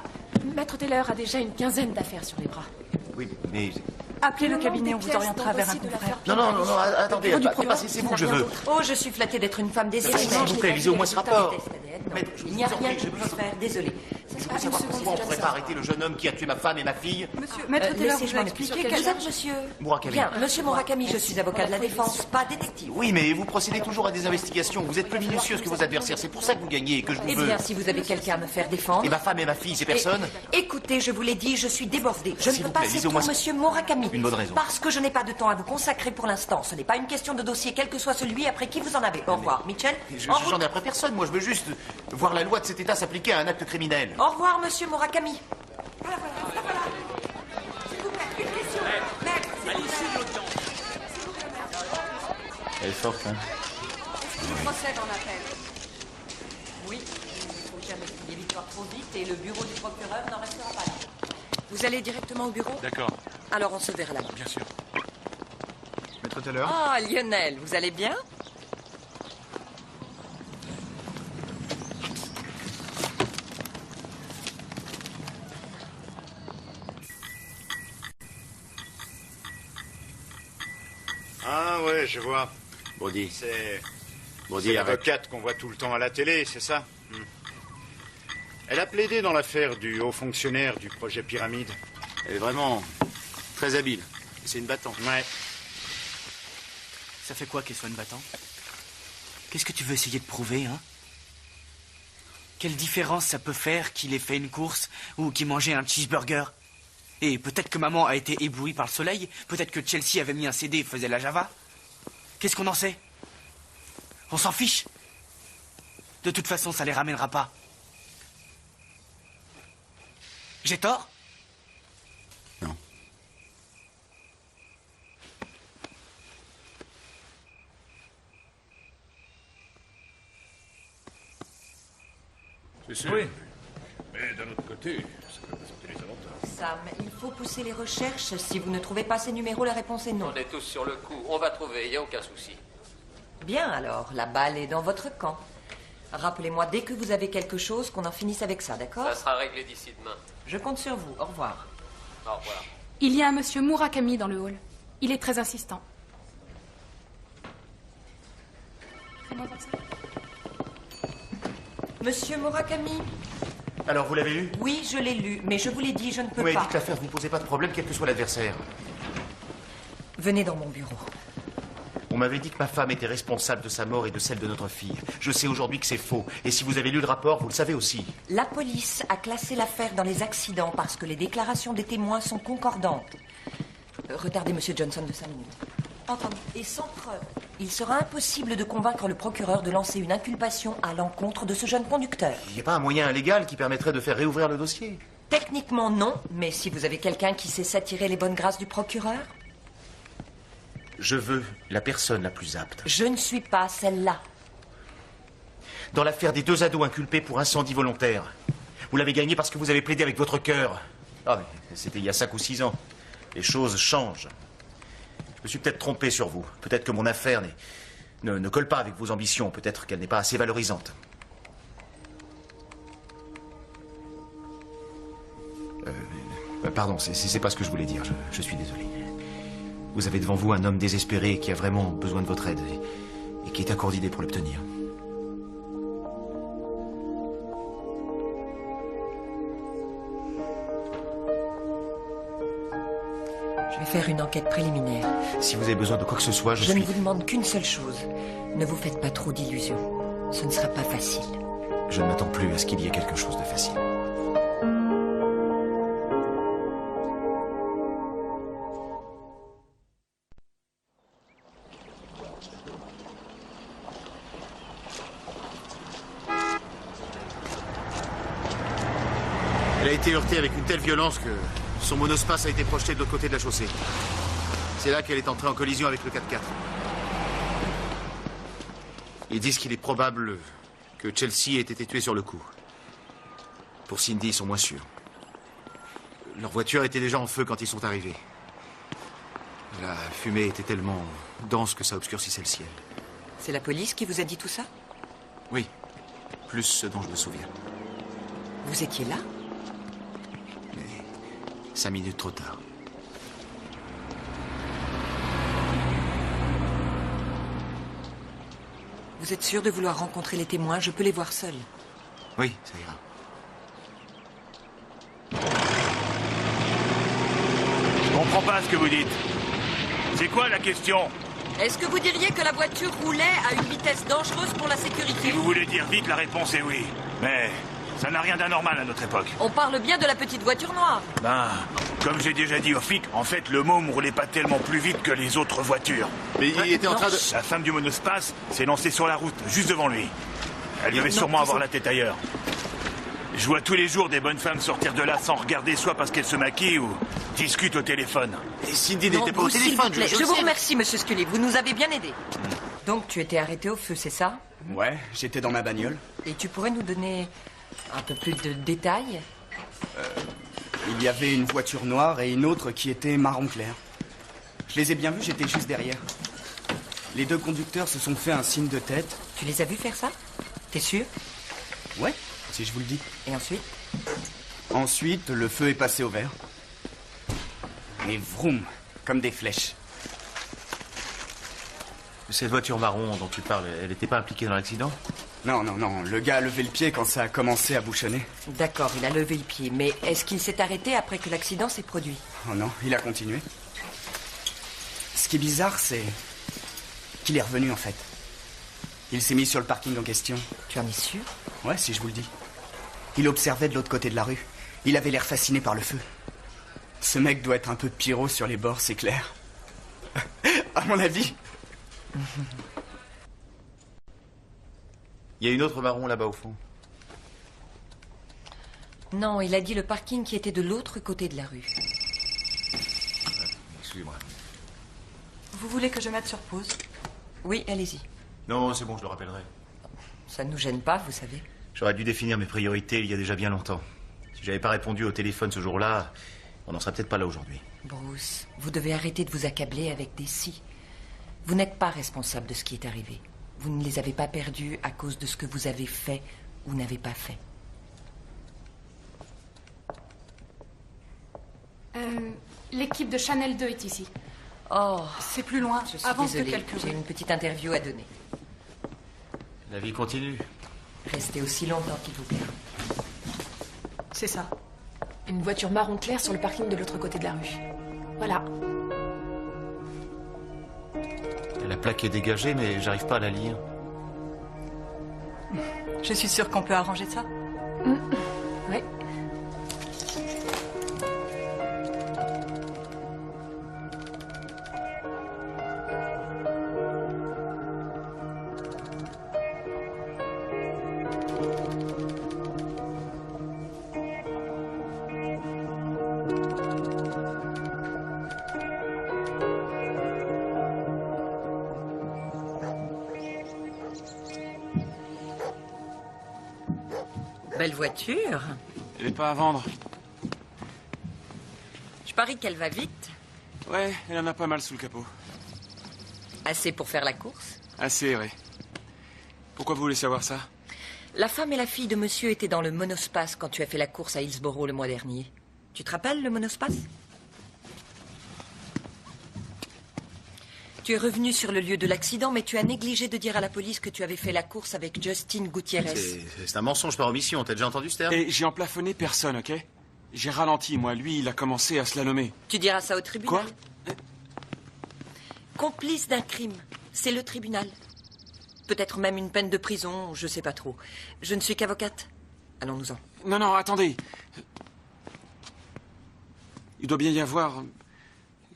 Maître Taylor a déjà une quinzaine d'affaires sur les bras. Oui, mais... Appelez le cabinet, on vous orientera vers un confrère. Non, attendez, c'est vous que je veux. Oh, je suis flattée d'être une femme décédée. S'il vous plaît, lisez au moins ce rapport. Il n'y a rien que je puisse faire, désolée. Je veux savoir pourquoi on ne pourrait pas arrêter le jeune homme qui a tué ma femme et ma fille. Monsieur, Maître Taylor, laissez-moi m'expliquer. Vous êtes monsieur Murakami. Bien, monsieur Murakami, je suis avocat de la défense, pas détective. Oui, mais vous procédez toujours à des investigations. Vous êtes plus minutieuse que vos adversaires. C'est pour ça que vous gagnez et que je vous veux. Eh bien, si vous avez quelqu'un à me faire défendre... Et ma femme et ma fille, c'est personne. Écoutez, je vous l'ai dit, je suis débordée. Je ne S'il peux vous pas plaît, c'est lisez au tout, moins monsieur Murakami. Une bonne raison. Parce que je n'ai pas de temps à vous consacrer pour l'instant. Ce n'est pas une question de dossier, quel que soit celui après qui vous en avez. Au revoir, Mitchell. J'en ai après personne. Moi, je veux juste voir la loi de cet État s'appliquer à un acte criminel. Au revoir, monsieur Murakami. Voilà. S'il vous plaît, une question. Maître, s'il vous plaît. Elle est forte, hein. Est-ce qu'il procède en appel? Oui, il ne faut jamais crier victoire trop vite et le bureau du procureur n'en restera pas là. Vous allez directement au bureau? D'accord. Alors on se verra là-bas. Bien sûr. Maître Taylor. Ah, Lionel, vous allez bien? Ah ouais, je vois. Brody. C'est Brody, arrête. l'avocate qu'on voit tout le temps à la télé, c'est ça? Elle a plaidé dans l'affaire du haut fonctionnaire du projet Pyramide. Elle est vraiment très habile. C'est une battante. Ouais. Ça fait quoi qu'elle soit une battante? Qu'est-ce que tu veux essayer de prouver, hein? Quelle différence ça peut faire qu'il ait fait une course ou qu'il mangeait un cheeseburger? Et peut-être que maman a été éblouie par le soleil, peut-être que Chelsea avait mis un CD et faisait la Java. Qu'est-ce qu'on en sait? On s'en fiche. De toute façon, ça les ramènera pas. J'ai tort? Non. C'est sûr. Oui. Mais d'un autre côté, ça peut présenter les avantages. Sam, il faut pousser les recherches. Si vous ne trouvez pas ces numéros, la réponse est non. On est tous sur le coup. On va trouver, il n'y a aucun souci. Bien alors, la balle est dans votre camp. Rappelez-moi dès que vous avez quelque chose qu'on en finisse avec ça, d'accord? Ça sera réglé d'ici demain. Je compte sur vous. Au revoir. Au revoir. Il y a un monsieur Murakami dans le hall. Il est très insistant. Fais-moi voir ça. Monsieur Murakami? Alors, vous l'avez lu? Oui, je l'ai lu, mais je vous l'ai dit, je ne peux Oui, pas. dites l'affaire, vous ne posez pas de problème, quel que soit l'adversaire. Venez dans mon bureau. On m'avait dit que ma femme était responsable de sa mort et de celle de notre fille. Je sais aujourd'hui que c'est faux. Et si vous avez lu le rapport, vous le savez aussi. La police a classé l'affaire dans les accidents parce que les déclarations des témoins sont concordantes. Retardez Monsieur Johnson de 5 minutes. Entendu. Et sans preuve, il sera impossible de convaincre le procureur de lancer une inculpation à l'encontre de ce jeune conducteur. Il n'y a pas un moyen légal qui permettrait de faire réouvrir le dossier? Techniquement, non. Mais si vous avez quelqu'un qui sait s'attirer les bonnes grâces du procureur? Je veux la personne la plus apte. Je ne suis pas celle-là. Dans l'affaire des 2 ados inculpés pour incendie volontaire, vous l'avez gagné parce que vous avez plaidé avec votre cœur. Ah, mais c'était il y a 5 ou 6 ans. Les choses changent. Je me suis peut-être trompé sur vous. Peut-être que mon affaire ne colle pas avec vos ambitions. Peut-être qu'elle n'est pas assez valorisante. Pardon, c'est pas ce que je voulais dire. Je suis désolé. Vous avez devant vous un homme désespéré qui a vraiment besoin de votre aide et qui est à court d'idées pour l'obtenir. Je vais faire une enquête préliminaire. Si vous avez besoin de quoi que ce soit, Je ne vous demande qu'une seule chose. Ne vous faites pas trop d'illusions. Ce ne sera pas facile. Je ne m'attends plus à ce qu'il y ait quelque chose de facile. Elle a été heurtée avec une telle violence que son monospace a été projeté de l'autre côté de la chaussée. C'est là qu'elle est entrée en collision avec le 4x4. Ils disent qu'il est probable que Chelsea ait été tuée sur le coup. Pour Cindy, ils sont moins sûrs. Leur voiture était déjà en feu quand ils sont arrivés. La fumée était tellement dense que ça obscurcissait le ciel. C'est la police qui vous a dit tout ça? Oui, plus ce dont je me souviens. Vous étiez là? 5 minutes trop tard. Vous êtes sûr de vouloir rencontrer les témoins? Je peux les voir seuls. Oui, ça ira. Je comprends pas ce que vous dites. C'est quoi la question? Est-ce que vous diriez que la voiture roulait à une vitesse dangereuse pour la sécurité? Si vous voulez dire vite, la réponse est oui. Mais ça n'a rien d'anormal à notre époque. On parle bien de la petite voiture noire. Ben, comme j'ai déjà dit au flic, en fait, le môme roulait pas tellement plus vite que les autres voitures. Mais il était en train de... La femme du monospace s'est lancée sur la route, juste devant lui. Elle devait sûrement avoir la tête ailleurs. Je vois tous les jours des bonnes femmes sortir de là sans regarder, soit parce qu'elles se maquillent ou discutent au téléphone. Et Cindy n'était pas au téléphone, je vous remercie, monsieur Scully. Vous nous avez bien aidés. Donc, tu étais arrêté au feu, c'est ça? Ouais, j'étais dans ma bagnole. Et tu pourrais nous donner un peu plus de détails? Il y avait une voiture noire et une autre qui était marron clair. Je les ai bien vus, j'étais juste derrière. Les 2 conducteurs se sont fait un signe de tête. Tu les as vus faire ça? T'es sûr? Ouais, si je vous le dis. Et ensuite? Ensuite, le feu est passé au vert. Et vroom, comme des flèches. Cette voiture marron dont tu parles, elle n'était pas impliquée dans l'accident? Non, non, non. Le gars a levé le pied quand ça a commencé à bouchonner. D'accord, il a levé le pied. Mais est-ce qu'il s'est arrêté après que l'accident s'est produit? Oh non, il a continué. Ce qui est bizarre, c'est qu'il est revenu, en fait. Il s'est mis sur le parking en question. Tu en es sûr? Ouais, si je vous le dis. Il observait de l'autre côté de la rue. Il avait l'air fasciné par le feu. Ce mec doit être un peu pyro sur les bords, c'est clair. À mon avis. Il y a une autre marron là-bas au fond. Non, il a dit le parking qui était de l'autre côté de la rue. Excusez-moi. Vous voulez que je mette sur pause? Oui, allez-y. Non, c'est bon, je le rappellerai. Ça ne nous gêne pas, vous savez. J'aurais dû définir mes priorités il y a déjà bien longtemps. Si j'avais pas répondu au téléphone ce jour-là, on n'en serait peut-être pas là aujourd'hui. Bruce, vous devez arrêter de vous accabler avec des si. Vous n'êtes pas responsable de ce qui est arrivé. Vous ne les avez pas perdus à cause de ce que vous avez fait ou n'avez pas fait. L'équipe de Chanel 2 est ici. Oh, c'est plus loin. Je suis Avance de désolée, quelques j'ai rues. une petite interview à donner. La vie continue. Restez aussi longtemps qu'il vous plaît. C'est ça. Une voiture marron clair sur le parking de l'autre côté de la rue. Voilà. La plaque est dégagée, mais j'arrive pas à la lire. Je suis sûre qu'on peut arranger ça. Oui. Belle voiture. Elle est pas à vendre. Je parie qu'elle va vite. Ouais, elle en a pas mal sous le capot. Assez pour faire la course. Assez, ouais. Pourquoi vous voulez savoir ça? La femme et la fille de monsieur étaient dans le monospace quand tu as fait la course à Hillsborough le mois dernier. Tu te rappelles le monospace? Tu es revenu sur le lieu de l'accident, mais tu as négligé de dire à la police que tu avais fait la course avec Justin Gutiérrez. C'est un mensonge par omission, t'as déjà entendu ce terme? Et j'ai emplafonné personne, ok? J'ai ralenti, moi. Lui, il a commencé à slalomer. Tu diras ça au tribunal. Quoi? Complice d'un crime. C'est le tribunal. Peut-être même une peine de prison, je sais pas trop. Je ne suis qu'avocate. Allons-nous-en. Non, non, attendez. Il doit bien y avoir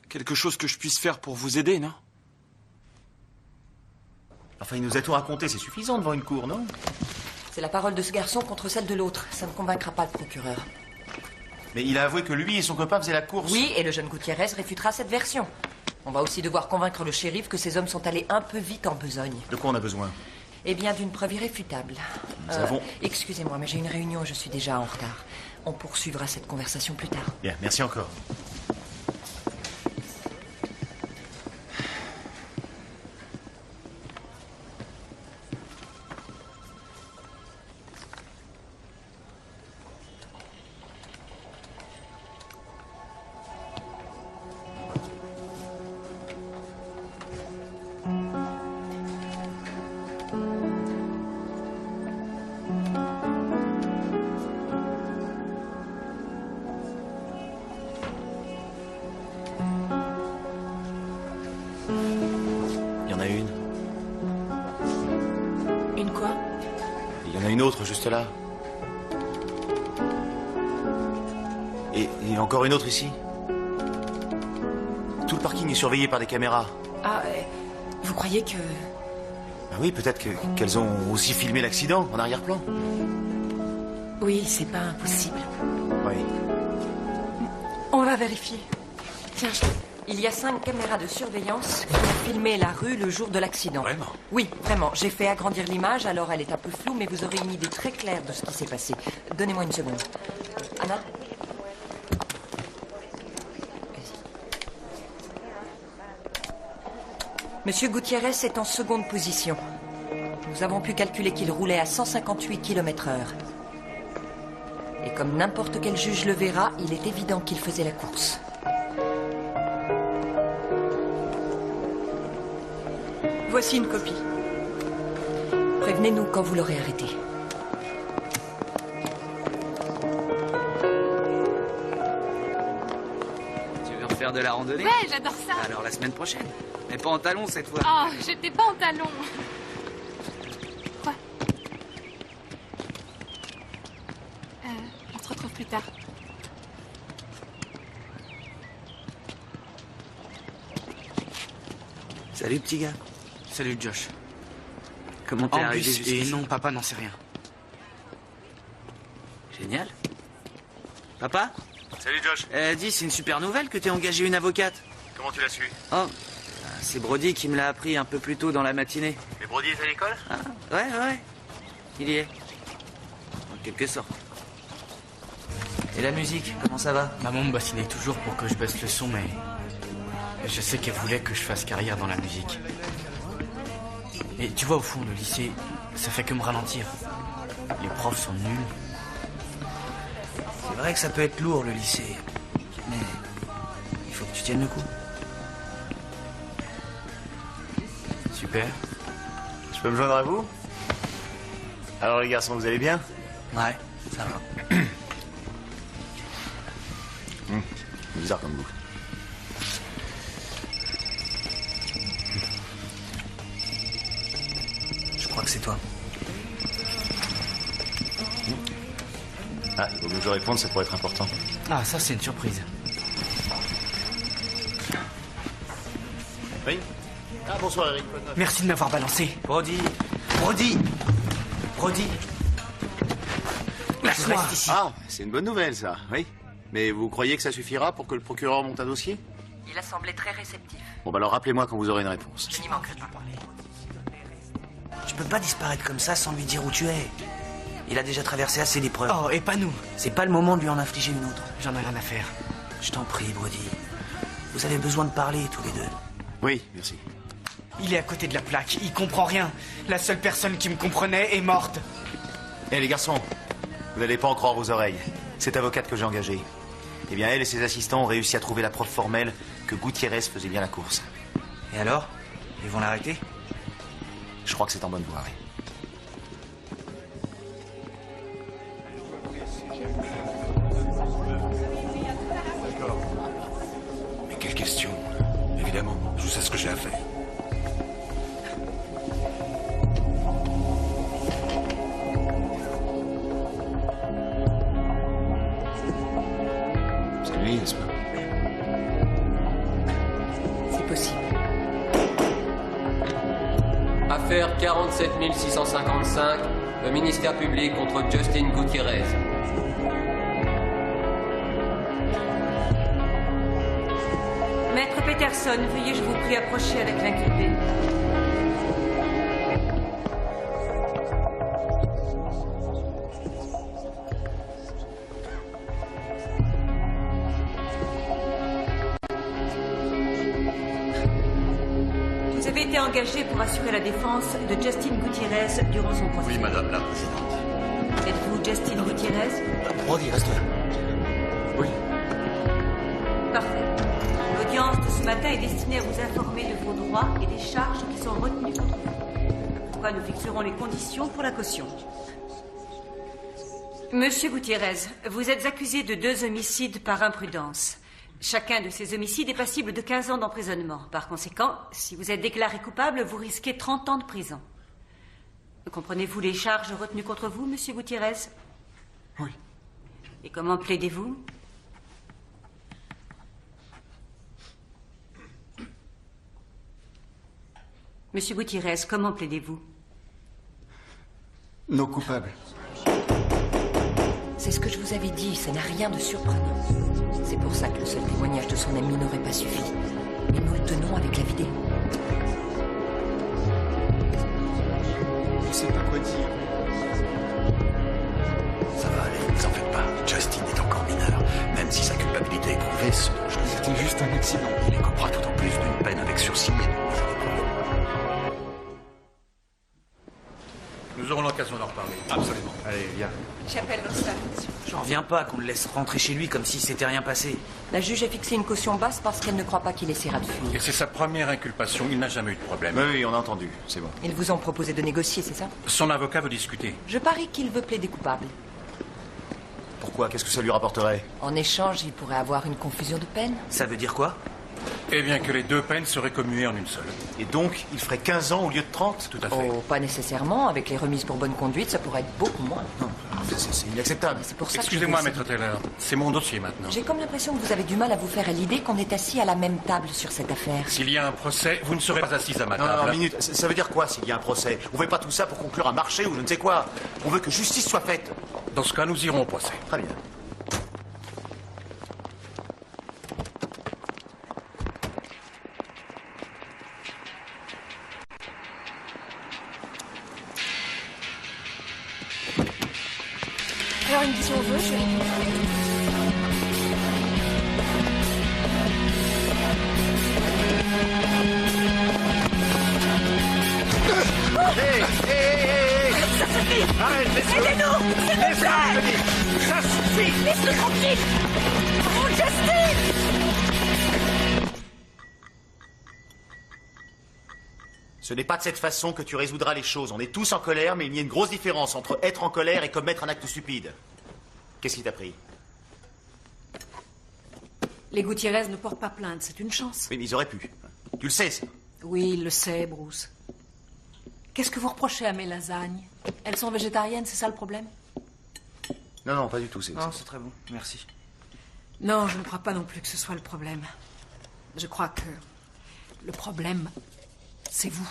quelque chose que je puisse faire pour vous aider, non? Enfin, il nous a tout raconté, c'est suffisant devant une cour, non? C'est la parole de ce garçon contre celle de l'autre. Ça ne convaincra pas le procureur. Mais il a avoué que lui et son copain faisaient la course. Oui, et le jeune Gutiérrez réfutera cette version. On va aussi devoir convaincre le shérif que ces hommes sont allés un peu vite en besogne. De quoi on a besoin? Eh bien, d'une preuve irréfutable. Nous avons... Excusez-moi, mais j'ai une réunion et je suis déjà en retard. On poursuivra cette conversation plus tard. Bien, merci encore. Il y en a une. Une quoi? Il y en a une autre juste là. Et encore une autre ici. Tout le parking est surveillé par des caméras. Ah, vous croyez que... Ben oui, peut-être qu'elles ont aussi filmé l'accident en arrière-plan. Oui, c'est pas impossible. Oui. On va vérifier. Tiens, il y a 5 caméras de surveillance qui ont filmé la rue le jour de l'accident. Vraiment? Oui, vraiment. J'ai fait agrandir l'image, alors elle est un peu floue, mais vous aurez une idée très claire de ce qui s'est passé. Donnez-moi une seconde. Anna? Monsieur Gutiérrez est en seconde position. Nous avons pu calculer qu'il roulait à 158 km/h. Et comme n'importe quel juge le verra, il est évident qu'il faisait la course. Voici une copie. Prévenez-nous quand vous l'aurez arrêté. Tu veux refaire de la randonnée? Ouais, j'adore ça. Alors la semaine prochaine. Mais pas en talons cette fois. Oh, j'étais pas en talons. Quoi? On se retrouve plus tard. Salut petit gars. Salut Josh. Comment t'es En arrivé bus, jusqu'ici? et non, papa n'en sait rien. Génial. Papa? Salut Josh. Dis, c'est une super nouvelle que t'aies engagé une avocate. Comment tu l'as su? Oh, c'est Brody qui me l'a appris un peu plus tôt dans la matinée. Mais Brody est à l'école? Ah, ouais. Il y est. quelque sorte. Et la musique, comment ça va? Maman me bassinait toujours pour que je baisse le son, mais je sais qu'elle voulait que je fasse carrière dans la musique. Et tu vois, au fond, le lycée, ça fait que me ralentir. Les profs sont nuls. C'est vrai que ça peut être lourd, le lycée. Mais il faut que tu tiennes le coup. Super. Je peux me joindre à vous? Alors les garçons, vous allez bien? Ouais, ça va. Bizarre comme goût. Je crois que c'est toi. Ah, il vaut mieux que je réponde, ça pourrait être important. Ah, ça, c'est une surprise. Oui? Ah, bonsoir, Eric. Merci de m'avoir balancé. Brody! Brody! Brody! Lâche-moi! Ah, c'est une bonne nouvelle, ça, oui. Mais vous croyez que ça suffira pour que le procureur monte un dossier? Il a semblé très réceptif. Bon, bah alors rappelez-moi quand vous aurez une réponse. Je n'y manquerai pas. Tu peux pas disparaître comme ça sans lui dire où tu es. Il a déjà traversé assez d'épreuves. Oh, et pas nous. C'est pas le moment de lui en infliger une autre. J'en ai rien à faire. Je t'en prie, Brody. Vous avez besoin de parler, tous les deux. Oui, merci. Il est à côté de la plaque, il comprend rien. La seule personne qui me comprenait est morte. Eh les garçons, vous n'allez pas en croire vos oreilles. Cette avocate que j'ai engagée, eh bien elle et ses assistants ont réussi à trouver la preuve formelle que Gutiérrez faisait bien la course. Et alors? Ils vont l'arrêter? Je crois que c'est en bonne voie, oui. Mais quelle question? Évidemment, je sais ce que j'ai à faire. C'est lui, n'est-ce pas? C'est possible. Affaire 47 655, le ministère public contre Justin Gutiérrez. Maître Peterson, veuillez, je vous prie, approcher avec l'inculpé. Vous avez été engagé pour assurer la défense de Justin Gutiérrez durant son procès. Oui, madame la présidente. Êtes-vous Justin Gutiérrez? Brody, reste là. Oui. Parfait. L'audience de ce matin est destinée à vous informer de vos droits et des charges qui sont retenues contre vous. Pourquoi nous fixerons les conditions pour la caution. Monsieur Gutiérrez, vous êtes accusé de 2 homicides par imprudence. Chacun de ces homicides est passible de 15 ans d'emprisonnement. Par conséquent, si vous êtes déclaré coupable, vous risquez 30 ans de prison. Comprenez-vous les charges retenues contre vous, monsieur Gutiérrez? Oui. Et comment plaidez-vous? Monsieur Gutiérrez, comment plaidez-vous? Non coupable. C'est ce que je vous avais dit, ça n'a rien de surprenant. C'est pour ça que le seul témoignage de son ami n'aurait pas suffi. Et nous le tenons avec la vidéo. Je sais pas quoi dire. Ça va aller, ne vous en faites pas. Justin est encore mineur. Même si sa culpabilité est prouvée, c'était juste un accident. Il écopera tout en plus d'une peine avec sursis et de mise à l'épreuve. Nous aurons l'occasion d'en reparler. Absolument. Allez, viens. J'appelle Rosal. J'en reviens pas qu'on le laisse rentrer chez lui comme si s'était rien passé. La juge a fixé une caution basse parce qu'elle ne croit pas qu'il essaiera de fuir. Et c'est sa première inculpation, il n'a jamais eu de problème. Oui, on a entendu, c'est bon. Ils vous ont proposé de négocier, c'est ça? Son avocat veut discuter. Je parie qu'il veut plaider coupable. Pourquoi? Qu'est-ce que ça lui rapporterait? En échange, il pourrait avoir une confusion de peine. Ça veut dire quoi? Eh bien que les 2 peines seraient commuées en une seule. Et donc, il ferait 15 ans au lieu de 30? Tout à fait. Oh, pas nécessairement. Avec les remises pour bonne conduite, ça pourrait être beaucoup moins. Non, c'est inacceptable. C'est pour ça que Excusez-moi, je vous maître Taylor, c'est mon dossier maintenant. J'ai comme l'impression que vous avez du mal à vous faire à l'idée qu'on est assis à la même table sur cette affaire. S'il y a un procès, vous ne serez pas assise à ma Non, table. non, minute. Ça veut dire quoi s'il y a un procès? On veut pas tout ça pour conclure un marché ou je ne sais quoi. On veut que justice soit faite. Dans ce cas, nous irons au procès. Très bien. Alors il me dit si on veut, chérie. Hé, Ça suffit! Arrête, laisse-le! Aidez-nous! S'il vous Laisse-le, plaît! je te dis! Ça suffit! Laisse-le tranquille! Oh, Justine! Ce n'est pas de cette façon que tu résoudras les choses. On est tous en colère, mais il y a une grosse différence entre être en colère et commettre un acte stupide. Qu'est-ce qui t'a pris? Les Gutiérrez ne portent pas plainte, c'est une chance. Oui, mais ils auraient pu. Tu le sais, ça. Oui, il le sait, Bruce. Qu'est-ce que vous reprochez à mes lasagnes? Elles sont végétariennes, c'est ça le problème? Non, non, pas du tout. Non, c'est très bon, merci. Non, je ne crois pas non plus que ce soit le problème. Je crois que le problème, c'est vous.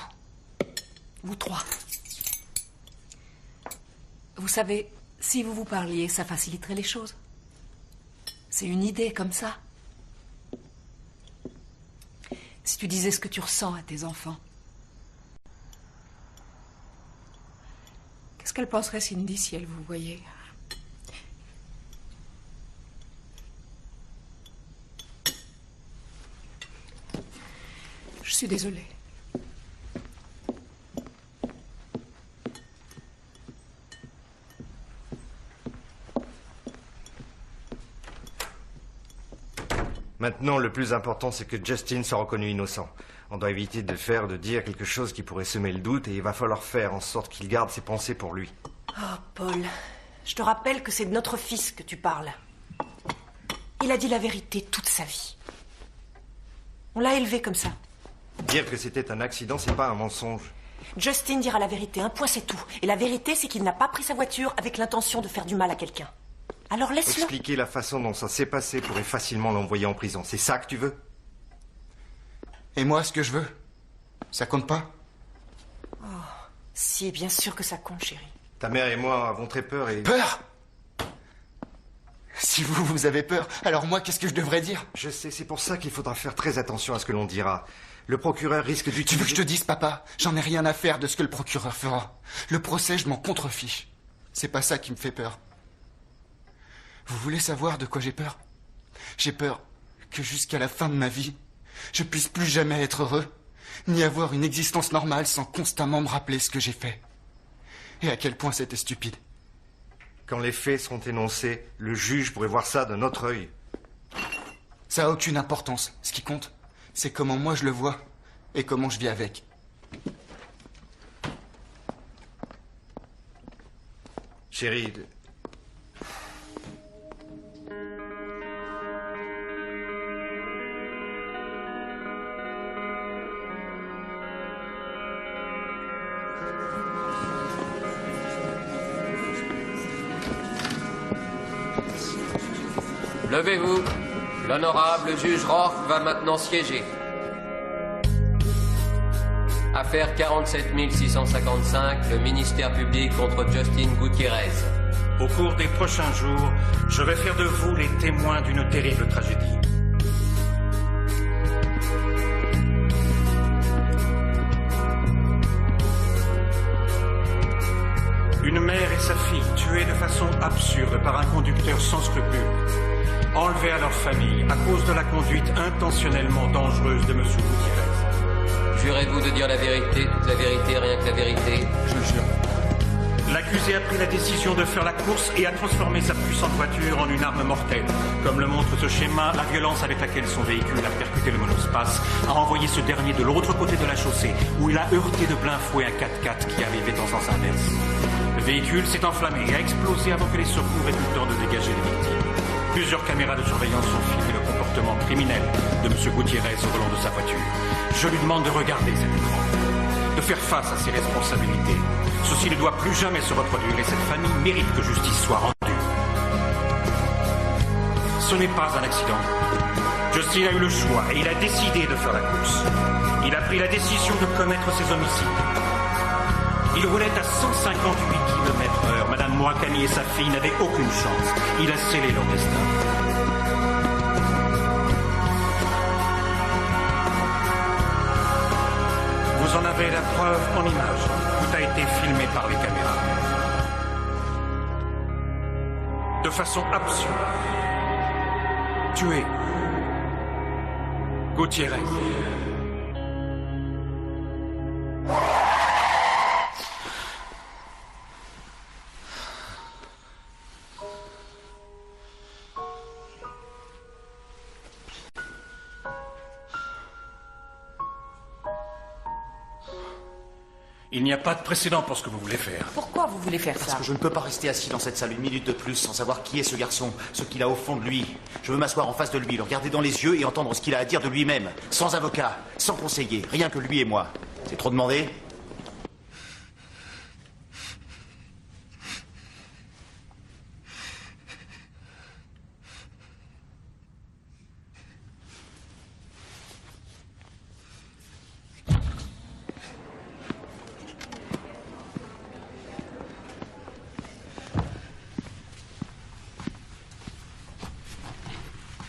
Vous trois. Vous savez, si vous vous parliez, ça faciliterait les choses. C'est une idée comme ça. Si tu disais ce que tu ressens à tes enfants. Qu'est-ce qu'elle penserait, Cindy, si elle vous voyait? Je suis désolée. Maintenant, le plus important, c'est que Justin soit reconnu innocent. On doit éviter de dire quelque chose qui pourrait semer le doute, et il va falloir faire en sorte qu'il garde ses pensées pour lui. Oh, Paul, je te rappelle que c'est de notre fils que tu parles. Il a dit la vérité toute sa vie. On l'a élevé comme ça. Dire que c'était un accident, c'est pas un mensonge. Justin dira la vérité, un point c'est tout. Et la vérité, c'est qu'il n'a pas pris sa voiture avec l'intention de faire du mal à quelqu'un. Alors laisse-le. Expliquer la façon dont ça s'est passé pourrait facilement l'envoyer en prison. C'est ça que tu veux? Et moi, ce que je veux, ça compte pas? Oh, si, bien sûr que ça compte, chérie. Ta mère et moi avons très peur et... Peur? Si vous avez peur, alors moi, qu'est-ce que je devrais dire? Je sais, c'est pour ça qu'il faudra faire très attention à ce que l'on dira. Le procureur risque d'utiliser... Tu veux que je te dise, papa? J'en ai rien à faire de ce que le procureur fera. Le procès, je m'en contrefiche. C'est pas ça qui me fait peur. Vous voulez savoir de quoi j'ai peur? J'ai peur que jusqu'à la fin de ma vie, je puisse plus jamais être heureux, ni avoir une existence normale sans constamment me rappeler ce que j'ai fait. Et à quel point c'était stupide. Quand les faits seront énoncés, le juge pourrait voir ça d'un autre œil. Ça a aucune importance. Ce qui compte, c'est comment moi je le vois et comment je vis avec. Chérie... Levez-vous. L'honorable juge Rourke va maintenant siéger. Affaire 47 655, le ministère public contre Justin Gutiérrez. Au cours des prochains jours, je vais faire de vous les témoins d'une terrible tragédie. Une mère et sa fille tuées de façon absurde par un conducteur sans scrupules. Enlevés à leur famille à cause de la conduite intentionnellement dangereuse de M. Gutiérrez. Jurez-vous de dire la vérité, toute la vérité, rien que la vérité? Je jure. L'accusé a pris la décision de faire la course et a transformé sa puissante voiture en une arme mortelle. Comme le montre ce schéma, la violence avec laquelle son véhicule a percuté le monospace a envoyé ce dernier de l'autre côté de la chaussée, où il a heurté de plein fouet un 4x4 qui arrivait en sens inverse. Le véhicule s'est enflammé et a explosé avant que les secours aient eu le temps de dégager les victimes. Plusieurs caméras de surveillance ont filmé le comportement criminel de M. Gutiérrez au volant de sa voiture. Je lui demande de regarder cet écran, de faire face à ses responsabilités. Ceci ne doit plus jamais se reproduire et cette famille mérite que justice soit rendue. Ce n'est pas un accident. Justin a eu le choix et il a décidé de faire la course. Il a pris la décision de commettre ses homicides. Il roulait à 158 km/h. Madame Murakami et sa fille n'avaient aucune chance. Il a scellé leur destin. Vous en avez la preuve en images. Tout a été filmé par les caméras. de façon absurde. Tuer Gutiérrez. Il n'y a pas de précédent pour ce que vous voulez faire. Pourquoi vous voulez faire ça? Parce que je ne peux pas rester assis dans cette salle une minute de plus sans savoir qui est ce garçon, ce qu'il a au fond de lui. Je veux m'asseoir en face de lui, le regarder dans les yeux et entendre ce qu'il a à dire de lui-même. Sans avocat, sans conseiller, rien que lui et moi. C'est trop demandé?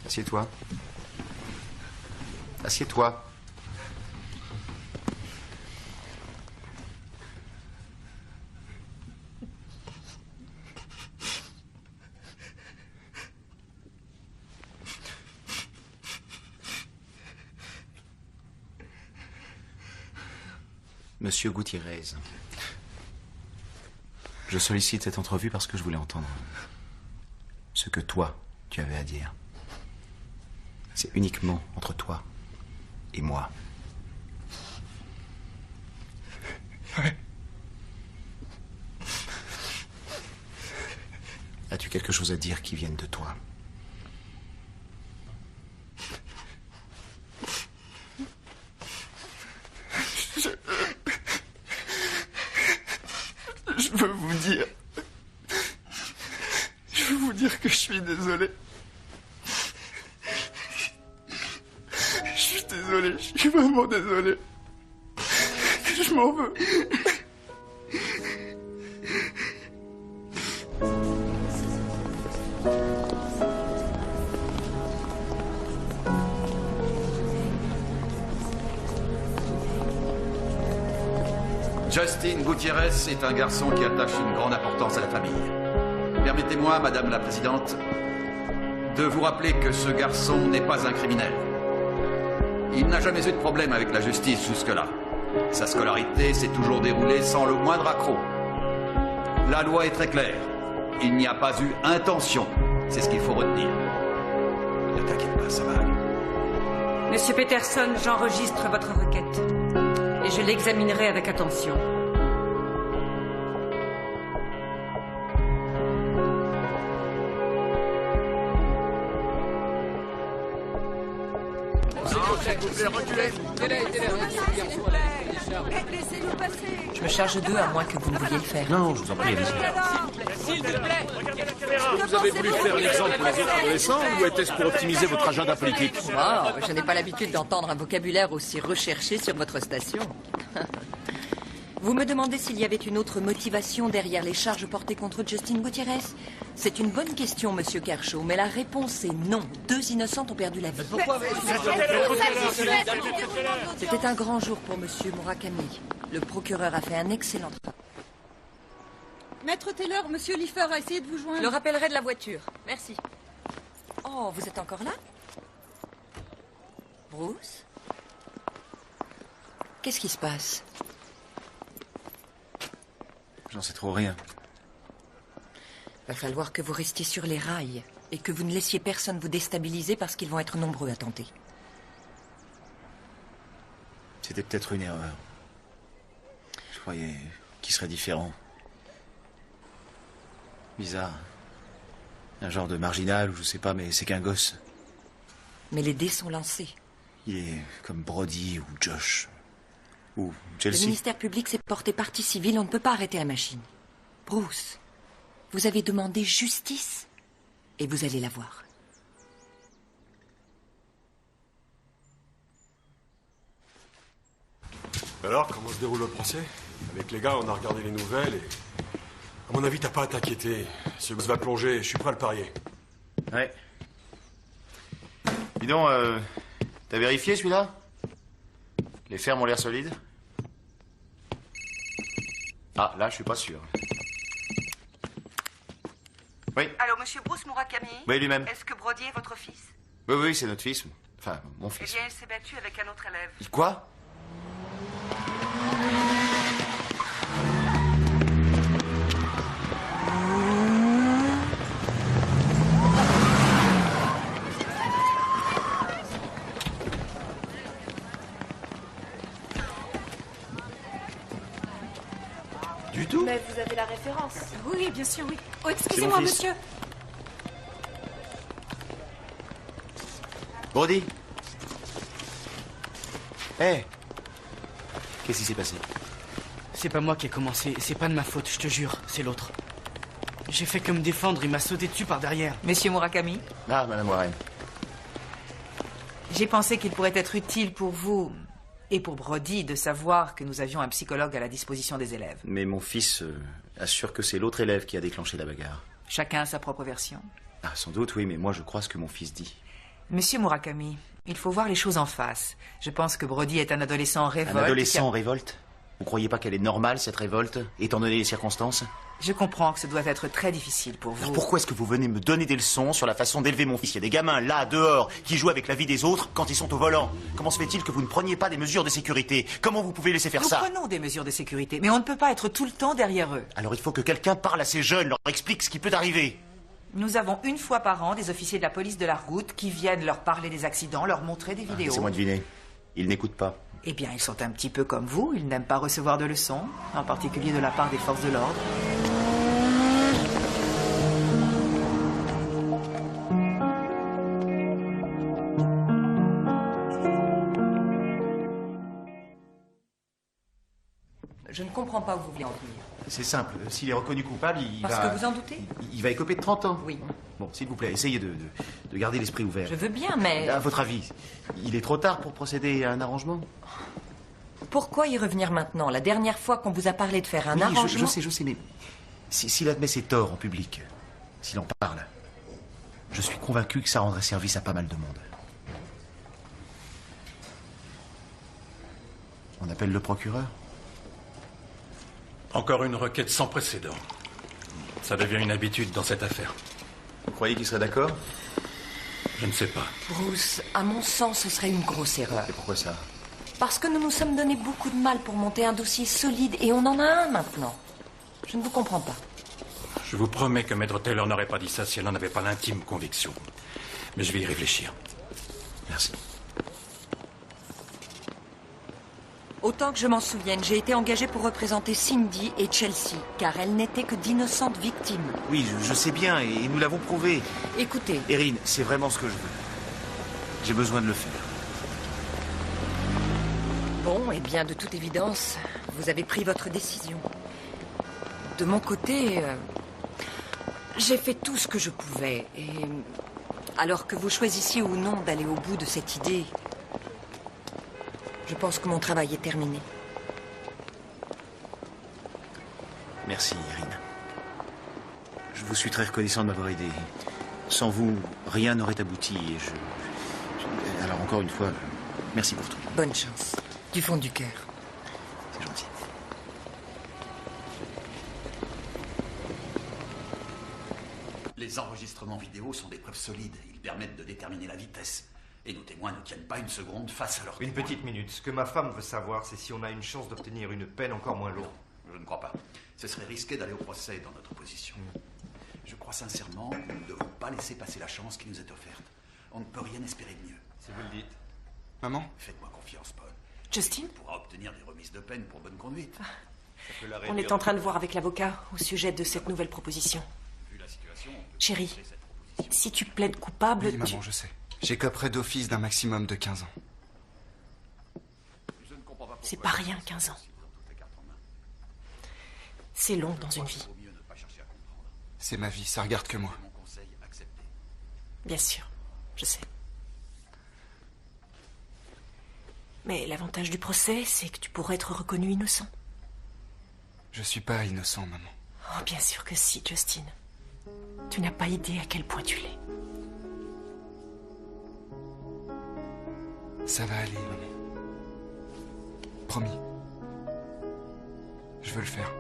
Assieds-toi. Assieds-toi. Monsieur Gutiérrez, je sollicite cette entrevue parce que je voulais entendre ce que toi, tu avais à dire. C'est uniquement entre toi et moi. Ouais. As-tu quelque chose à dire qui vienne de toi? Je veux vous dire... Je veux vous dire que je suis désolé. Désolé, je suis vraiment désolé. Je m'en veux. Justin Gutiérrez est un garçon qui attache une grande importance à la famille. Permettez-moi, Madame la Présidente, de vous rappeler que ce garçon n'est pas un criminel. Il n'a jamais eu de problème avec la justice jusque-là. Sa scolarité s'est toujours déroulée sans le moindre accroc. La loi est très claire. Il n'y a pas eu intention. C'est ce qu'il faut retenir. Ne t'inquiète pas, ça va aller. Monsieur Peterson, j'enregistre votre requête. Et je l'examinerai avec attention. Je me charge d'eux à moins que vous ne vouliez le faire. Non, je vous en prie, allez-y. S'il vous plaît. Vous avez voulu faire l'exemple pour les autres adolescents ou était-ce pour optimiser votre agenda politique? Oh, je n'ai pas l'habitude d'entendre un vocabulaire aussi recherché sur votre station. Vous me demandez s'il y avait une autre motivation derrière les charges portées contre Justin Gutiérrez? C'est une bonne question, Monsieur Kershaw, mais la réponse est non. 2 innocents ont perdu la vie. C'était un grand jour pour Monsieur Murakami. Le procureur a fait un excellent travail. Maître Taylor, Monsieur Lieffer a essayé de vous joindre. Je le rappellerai de la voiture. Merci. Oh, vous êtes encore là? Bruce? Qu'est-ce qui se passe? J'en sais trop rien. Va falloir que vous restiez sur les rails et que vous ne laissiez personne vous déstabiliser parce qu'ils vont être nombreux à tenter. C'était peut-être une erreur. Je croyais qu'il serait différent. Bizarre. Un genre de marginal ou je sais pas, mais c'est qu'un gosse. Mais les dés sont lancés. Il est comme Brody ou Josh. Ou Le Chelsea. ministère public s'est porté partie civile, on ne peut pas arrêter la machine. Bruce, vous avez demandé justice et vous allez l'avoir. Alors, comment se déroule le procès? Avec les gars, on a regardé les nouvelles et... À mon avis, t'as pas à t'inquiéter. Ce gosse va plonger, je suis prêt à le parier. Ouais. Dis donc, t'as vérifié celui-là? Les fermes ont l'air solides? Ah, là, je suis pas sûr. Oui. Allô, monsieur Bruce Murakami? Oui, lui-même. Est-ce que Brody est votre fils? Oui, oui, c'est notre fils. Enfin, mon Eh fils. bien, il s'est battu avec un autre élève. Quoi? Du tout? Mais vous avez la référence. Oui, bien sûr, oui. Oh, C'est excusez-moi, mon fils. monsieur. Brody. Hé. Qu'est-ce qui s'est passé? C'est pas moi qui ai commencé, c'est pas de ma faute, je te jure, c'est l'autre. J'ai fait que me défendre, il m'a sauté dessus par derrière. Monsieur Murakami, Ah, Madame Warren. j'ai pensé qu'il pourrait être utile pour vous et pour Brody de savoir que nous avions un psychologue à la disposition des élèves. Mais mon fils assure que c'est l'autre élève qui a déclenché la bagarre. Chacun a sa propre version. Ah, sans doute, oui, mais moi je crois ce que mon fils dit. Monsieur Murakami, il faut voir les choses en face. Je pense que Brody est un adolescent en révolte. Un adolescent qui a- en révolte? Vous croyez pas qu'elle est normale, cette révolte, étant donné les circonstances? Je comprends que ce doit être très difficile pour vous. Alors pourquoi est-ce que vous venez me donner des leçons sur la façon d'élever mon fils? Il y a des gamins, là, dehors, qui jouent avec la vie des autres quand ils sont au volant. Comment se fait-il que vous ne preniez pas des mesures de sécurité? Comment vous pouvez laisser faire Nous ça? prenons des mesures de sécurité, mais on ne peut pas être tout le temps derrière eux. Alors il faut que quelqu'un parle à ces jeunes, leur explique ce qui peut arriver. Nous avons une fois par an des officiers de la police de la route qui viennent leur parler des accidents, leur montrer des vidéos. Laissez-moi deviner. Ils n'écoutent pas. Eh bien, ils sont un petit peu comme vous, ils n'aiment pas recevoir de leçons, en particulier de la part des forces de l'ordre. Je ne comprends pas où vous voulez en venir. C'est simple, s'il est reconnu coupable, il va... Parce que vous en doutez? Il va écoper de 30 ans. Oui. Bon, s'il vous plaît, essayez de garder l'esprit ouvert. Je veux bien, mais... À votre avis, il est trop tard pour procéder à un arrangement? Pourquoi y revenir maintenant? La dernière fois qu'on vous a parlé de faire un Oui, arrangement... je sais, mais s'il admet ses torts en public, s'il en parle, je suis convaincu que ça rendrait service à pas mal de monde. On appelle le procureur? Encore une requête sans précédent. Ça devient une habitude dans cette affaire. Vous croyez qu'il serait d'accord? Je ne sais pas. Bruce, à mon sens, ce serait une grosse erreur. Et pourquoi ça? Parce que nous nous sommes donné beaucoup de mal pour monter un dossier solide et on en a un maintenant. Je ne vous comprends pas. Je vous promets que Maître Taylor n'aurait pas dit ça si elle n'en avait pas l'intime conviction. Mais je vais y réfléchir. Merci. Autant que je m'en souvienne, j'ai été engagée pour représenter Cindy et Chelsea, car elles n'étaient que d'innocentes victimes. Oui, je sais bien, et nous l'avons prouvé. Écoutez... Erin, c'est vraiment ce que je veux. J'ai besoin de le faire. Bon, eh bien, de toute évidence, vous avez pris votre décision. De mon côté, j'ai fait tout ce que je pouvais. Et alors que vous choisissiez ou non d'aller au bout de cette idée, je pense que mon travail est terminé. Merci, Erin. Je vous suis très reconnaissant de m'avoir aidé. Sans vous, rien n'aurait abouti et alors encore une fois, merci pour tout. Bonne chance. Du fond du cœur. C'est gentil. Les enregistrements vidéo sont des preuves solides. Ils permettent de déterminer la vitesse. Et nos témoins ne tiennent pas une seconde face à leur Une petite minute. Ce que ma femme veut savoir, c'est si on a une chance d'obtenir une peine encore moins lourde. Je ne crois pas. Ce serait risqué d'aller au procès dans notre position. Je crois sincèrement que nous ne devons pas laisser passer la chance qui nous est offerte. On ne peut rien espérer de mieux. Si vous le dites. Maman? Faites-moi confiance, Paul. Justin? On pourra obtenir des remises de peine pour bonne conduite. On est en train de voir avec l'avocat au sujet de cette nouvelle proposition. Chérie, si tu plaides coupable... Oui, maman, je sais. J'écoperai d'office d'un maximum de 15 ans. C'est pas rien, 15 ans. C'est long dans une vie. C'est ma vie, ça regarde que moi. Bien sûr, je sais. Mais l'avantage du procès, c'est que tu pourrais être reconnu innocent. Je suis pas innocent, maman. Oh, bien sûr que si, Justin. Tu n'as pas idée à quel point tu l'es. Ça va aller, maman. Promis. Je veux le faire.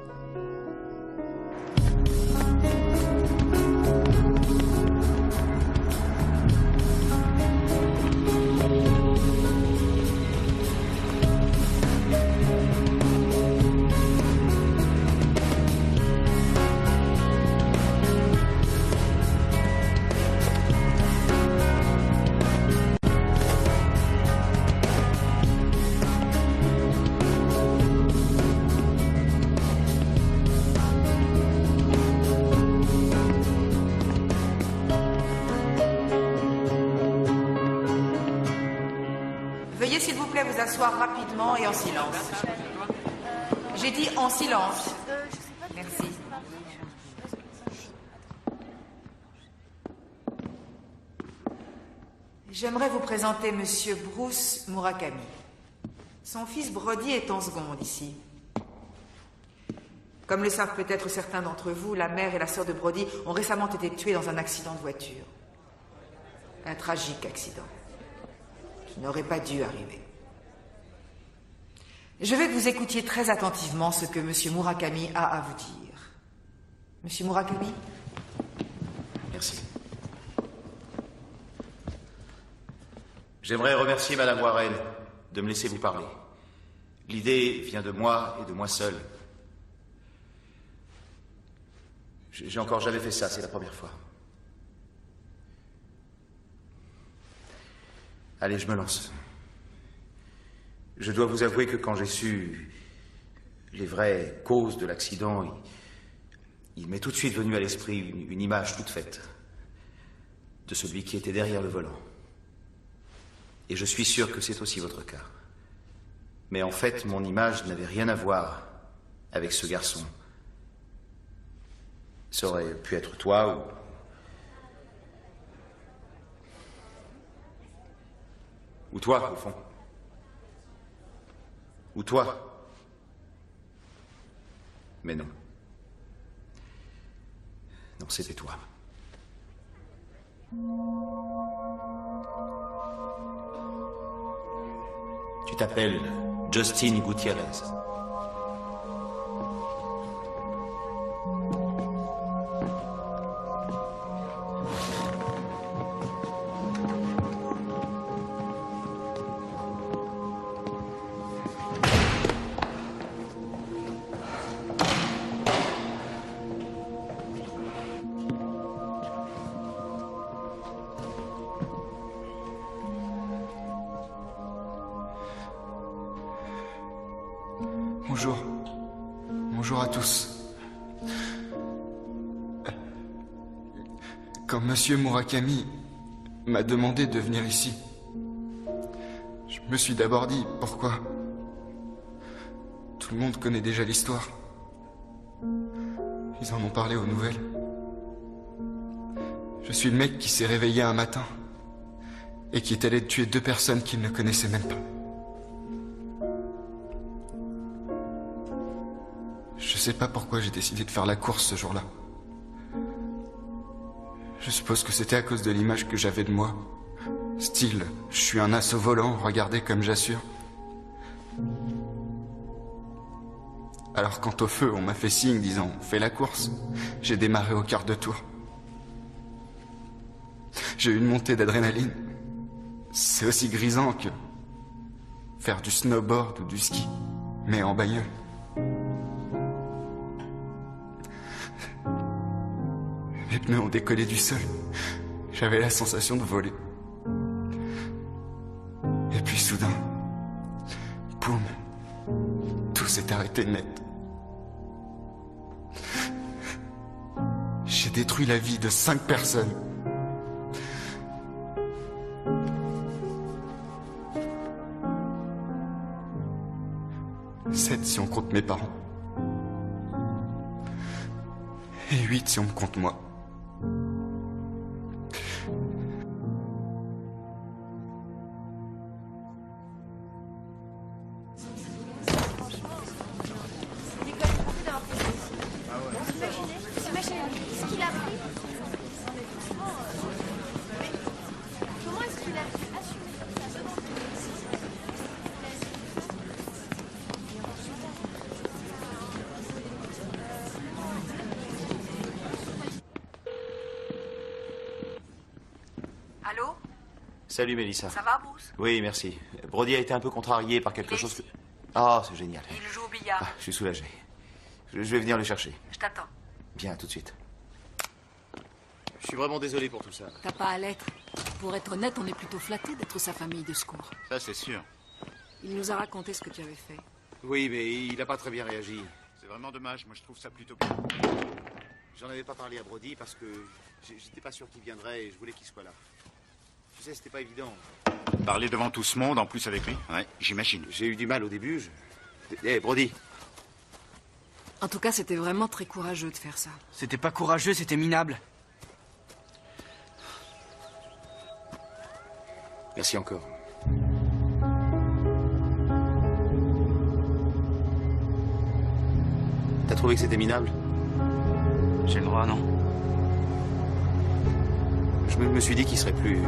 plaît vous asseoir rapidement et en silence. J'ai dit en silence. Merci. J'aimerais vous présenter Monsieur Bruce Murakami. Son fils Brody est en seconde ici. Comme le savent peut-être certains d'entre vous, la mère et la sœur de Brody ont récemment été tuées dans un accident de voiture. Un tragique accident qui n'aurait pas dû arriver. Je veux que vous écoutiez très attentivement ce que Monsieur Murakami a à vous dire. Monsieur Murakami? Merci. J'aimerais remercier Madame Warren de me laisser vous parler. L'idée vient de moi et de moi seul. J'ai encore jamais fait ça, c'est la première fois. Allez, je me lance. Je dois vous avouer que quand j'ai su les vraies causes de l'accident, il m'est tout de suite venu à l'esprit une image toute faite de celui qui était derrière le volant. Et je suis sûr que c'est aussi votre cas. Mais en fait, mon image n'avait rien à voir avec ce garçon. Ça aurait pu être toi ou toi, au fond. Ou toi. Mais non. Non, c'était toi. Tu t'appelles Justin Gutiérrez. Bonjour. Bonjour à tous. Quand Monsieur Murakami m'a demandé de venir ici, je me suis d'abord dit pourquoi. Tout le monde connaît déjà l'histoire. Ils en ont parlé aux nouvelles. Je suis le mec qui s'est réveillé un matin et qui est allé tuer 2 personnes qu'il ne connaissait même pas. Je sais pas pourquoi j'ai décidé de faire la course ce jour-là. Je suppose que c'était à cause de l'image que j'avais de moi. Style, je suis un as au volant, regardez comme j'assure. Alors quant au feu, on m'a fait signe disant « fais la course ». J'ai démarré au quart de tour. J'ai eu une montée d'adrénaline. C'est aussi grisant que faire du snowboard ou du ski, mais en bagnole. Les pneus ont décollé du sol. J'avais la sensation de voler. Et puis soudain, boum, tout s'est arrêté net. J'ai détruit la vie de 5 personnes. Sept si on compte mes parents. Et 8 si on me compte moi. Imaginez ce qu'il a pris. Comment est-ce qu'il a pu assumer ça? Allô? Salut Mélissa. Ça va, Bruce? Oui, merci. Brody a été un peu contrarié par quelque chose que... Ah, c'est génial. Il joue au billard. Ah, je suis soulagé. Je vais venir le chercher. Je t'attends. Bien, tout de suite. Je suis vraiment désolé pour tout ça. T'as pas à l'être. Pour être honnête, on est plutôt flattés d'être sa famille de secours. Ça, c'est sûr. Il nous a raconté ce que tu avais fait. Oui, mais il n'a pas très bien réagi. C'est vraiment dommage. Moi, je trouve ça plutôt... J'en avais pas parlé à Brody parce que j'étais pas sûr qu'il viendrait et je voulais qu'il soit là. Tu sais, c'était pas évident. Parler devant tout ce monde, en plus avec lui? Ouais, j'imagine. J'ai eu du mal au début. Eh, Brody. En tout cas, c'était vraiment très courageux de faire ça. C'était pas courageux, c'était minable. Merci encore. T'as trouvé que c'était minable? J'ai le droit, non? Je me suis dit qu'il serait plus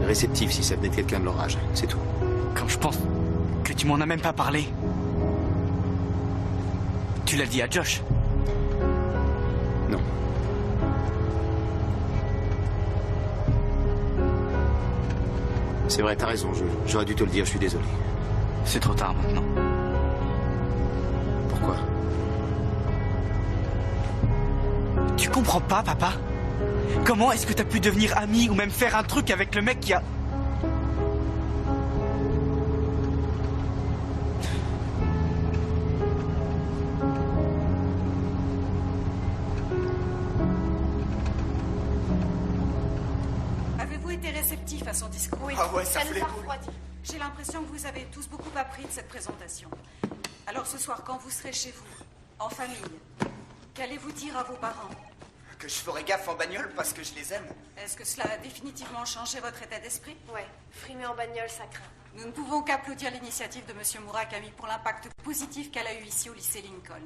réceptif si ça venait de quelqu'un de leur âge. C'est tout. Quand je pense que tu m'en as même pas parlé. Tu l'as dit à Josh? Non. C'est vrai, t'as raison. J'aurais dû te le dire, je suis désolé. C'est trop tard maintenant. Pourquoi? Tu comprends pas, papa? Comment est-ce que t'as pu devenir ami ou même faire un truc avec le mec qui a... Avez-vous été réceptif à son discours? Oui, ah ouais, ça nous fout a les boules. refroidis. J'ai l'impression que vous avez tous beaucoup appris de cette présentation. Alors ce soir, quand vous serez chez vous, en famille, qu'allez-vous dire à vos parents? Que je ferai gaffe en bagnole parce que je les aime. Est-ce que cela a définitivement changé votre état d'esprit? Ouais, frimer en bagnole, ça craint. Nous ne pouvons qu'applaudir l'initiative de M. Murakami pour l'impact positif qu'elle a eu ici au lycée Lincoln.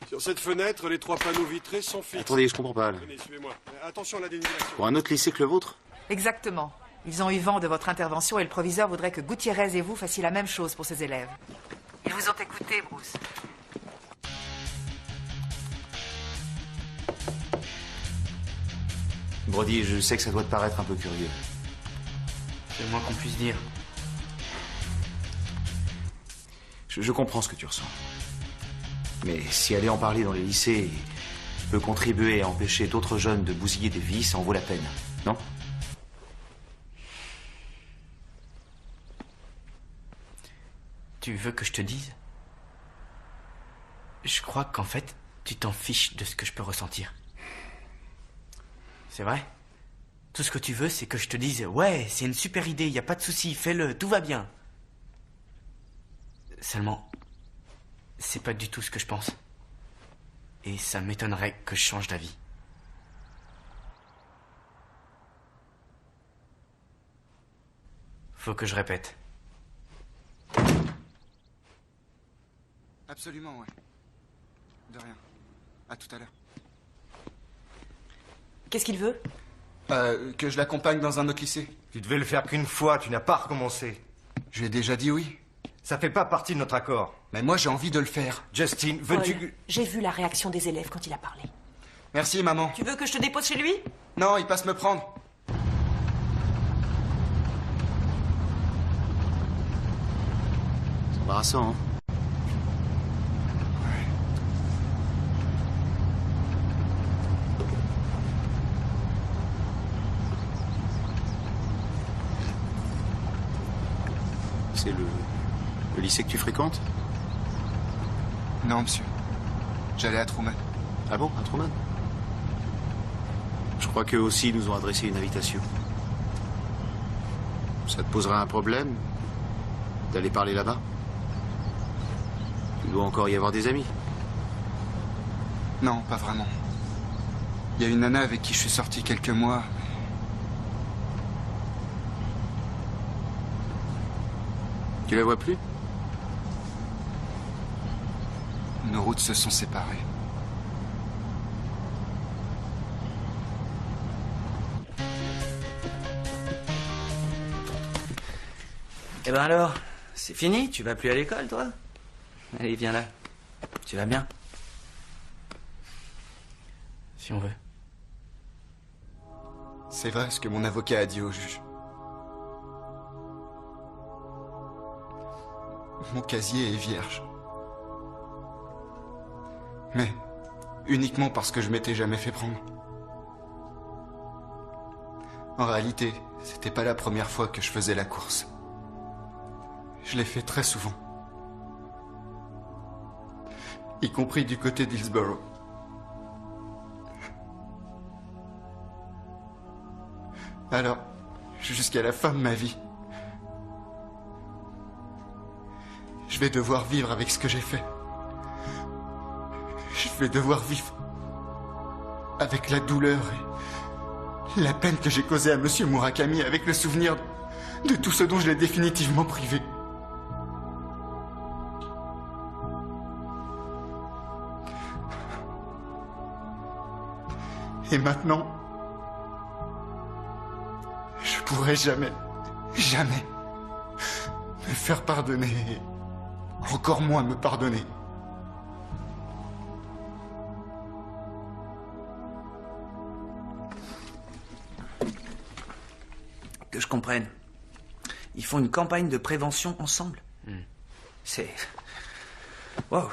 Sur cette fenêtre, les 3 panneaux vitrés sont fixes. Attendez, je comprends pas, là. Venez, suivez-moi. Attention à la dénivellation. Pour un autre lycée que le vôtre? Exactement. Ils ont eu vent de votre intervention et le proviseur voudrait que Gutiérrez et vous fassiez la même chose pour ses élèves. Ils vous ont écouté, Bruce. Brody, je sais que ça doit te paraître un peu curieux. C'est le moins qu'on puisse dire. Je comprends ce que tu ressens. Mais si aller en parler dans les lycées peut contribuer à empêcher d'autres jeunes de bousiller des vies, ça en vaut la peine, non? Tu veux que je te dise? Je crois qu'en fait, tu t'en fiches de ce que je peux ressentir. C'est vrai? Tout ce que tu veux, c'est que je te dise « Ouais, c'est une super idée, y a pas de souci, fais-le, tout va bien. » Seulement, c'est pas du tout ce que je pense. Et ça m'étonnerait que je change d'avis. Faut que je répète. Absolument, ouais. De rien. À tout à l'heure. Qu'est-ce qu'il veut? Que je l'accompagne dans un autre lycée. Tu devais le faire qu'une fois, tu n'as pas recommencé. Je lui ai déjà dit oui. Ça fait pas partie de notre accord. Mais moi, j'ai envie de le faire. Justin, veux-tu... Paul, j'ai vu la réaction des élèves quand il a parlé. Merci, maman. Tu veux que je te dépose chez lui? Non, il passe me prendre. C'est embarrassant, hein? C'est le lycée que tu fréquentes? Non, monsieur. J'allais à Truman. Ah bon, à Truman? Je crois qu'eux aussi nous ont adressé une invitation. Ça te posera un problème d'aller parler là-bas? Tu dois encore y avoir des amis. Non, pas vraiment. Il y a une nana avec qui je suis sorti quelques mois. Tu la vois plus? Nos routes se sont séparées. Eh ben alors, c'est fini? Tu vas plus à l'école, toi? Allez, viens là. Tu vas bien? Si on veut. C'est vrai ce que mon avocat a dit au juge. Mon casier est vierge. Mais uniquement parce que je m'étais jamais fait prendre. En réalité, c'était pas la première fois que je faisais la course. Je l'ai fait très souvent. Y compris du côté d'Hillsborough. Alors, Jusqu'à la fin de ma vie. Je vais devoir vivre avec ce que j'ai fait. Je vais devoir vivre avec la douleur et la peine que j'ai causée à Monsieur Murakami, avec le souvenir de tout ce dont je l'ai définitivement privé. Et maintenant, je pourrai jamais me faire pardonner, et encore moins me pardonner. Que je comprenne. Ils font une campagne de prévention ensemble. C'est... Wow.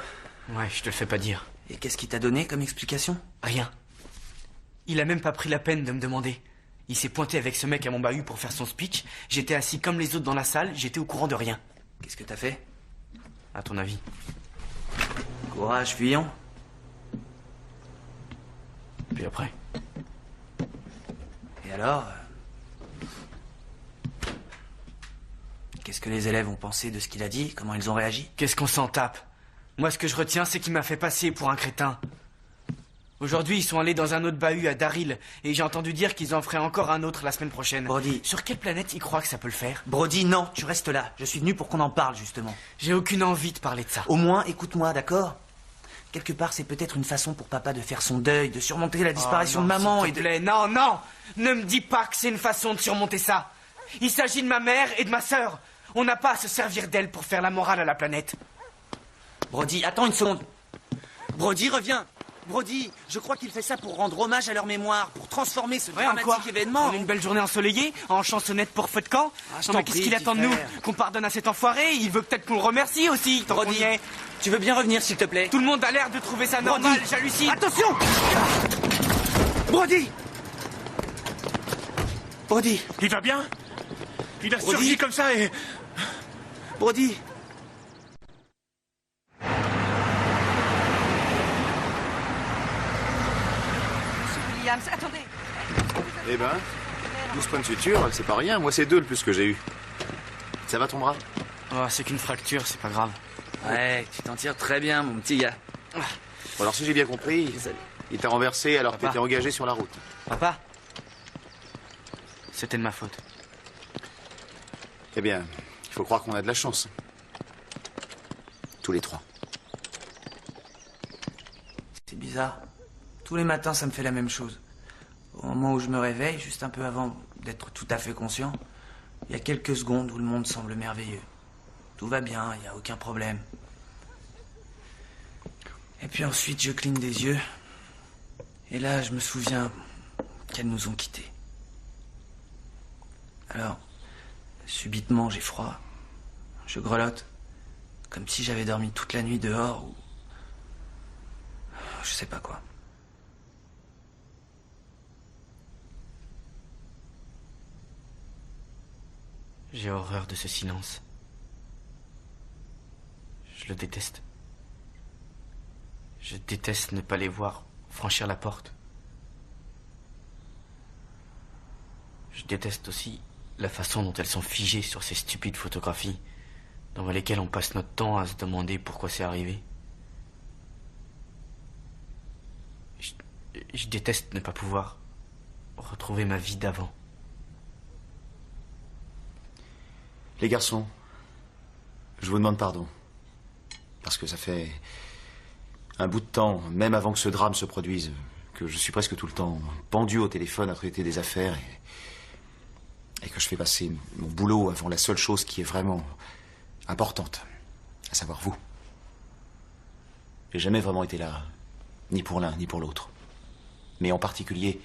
Ouais, je te le fais pas dire. Et qu'est-ce qu'il t'a donné comme explication? Rien. Il a même pas pris la peine de me demander. Il s'est pointé avec ce mec à mon bahut pour faire son speech. J'étais assis comme les autres dans la salle, j'étais au courant de rien. Qu'est-ce que t'as fait? À ton avis? Courage, fuyons. Puis après? Et alors? Qu'est-ce que les élèves ont pensé de ce qu'il a dit? Comment ils ont réagi? Qu'est-ce qu'on s'en tape? Moi, ce que je retiens, c'est qu'il m'a fait passer pour un crétin. Aujourd'hui, ils sont allés dans un autre bahut à Daryl, et j'ai entendu dire qu'ils en feraient encore un autre la semaine prochaine. Brody. Sur quelle planète ils croient que ça peut le faire? Brody, non, tu restes là. Je suis venu pour qu'on en parle, justement. J'ai aucune envie de parler de ça. Au moins, écoute-moi, d'accord? Quelque part, c'est peut-être une façon pour papa de faire son deuil, de surmonter la disparition de maman et de... Non, non! Ne me dis pas que c'est une façon de surmonter ça! Il s'agit de ma mère et de ma sœur! On n'a pas à se servir d'elle pour faire la morale à la planète. Brody, attends une seconde. Brody, reviens. Brody, je crois qu'il fait ça pour rendre hommage à leur mémoire, pour transformer ce dramatique événement. On a une belle journée ensoleillée, en chansonnette pour feu de camp. Non mais qu'est-ce qu'il attend de nous? Qu'on pardonne à cet enfoiré? Il veut peut-être qu'on le remercie aussi, tant qu'on y est. Tu veux bien revenir, s'il te plaît? Tout le monde a l'air de trouver ça normal, j'hallucine. Attention! Brody! Brody! Il va bien? Il a surgi comme ça et... Brody! Williams, attendez. Eh ben, 12 points de suture, c'est pas rien. Moi, c'est 2 le plus que j'ai eu. Ça va ton bras? Oh, c'est qu'une fracture, c'est pas grave. Ouais, tu t'en tires très bien, mon petit gars. Bon, alors, si j'ai bien compris, il t'a renversé alors que t'étais engagé sur la route. Papa? C'était de ma faute. Eh bien, il faut croire qu'on a de la chance. Tous les trois. C'est bizarre. Tous les matins, ça me fait la même chose. Au moment où je me réveille, juste un peu avant d'être tout à fait conscient, il y a quelques secondes où le monde semble merveilleux. Tout va bien, il n'y a aucun problème. Et puis ensuite, je cligne des yeux. Et là, je me souviens qu'elles nous ont quittés. Alors, subitement, j'ai froid. Je grelotte. Comme si j'avais dormi toute la nuit dehors ou... je sais pas quoi. J'ai horreur de ce silence. Je le déteste. Je déteste ne pas les voir franchir la porte. Je déteste aussi la façon dont elles sont figées sur ces stupides photographies, dans lesquelles on passe notre temps à se demander pourquoi c'est arrivé. Je déteste ne pas pouvoir retrouver ma vie d'avant. Les garçons, je vous demande pardon. Parce que ça fait un bout de temps, même avant que ce drame se produise, que je suis presque tout le temps pendu au téléphone à traiter des affaires et que je fais passer mon boulot avant la seule chose qui est vraiment importante, à savoir vous. J'ai jamais vraiment été là, ni pour l'un, ni pour l'autre. Mais en particulier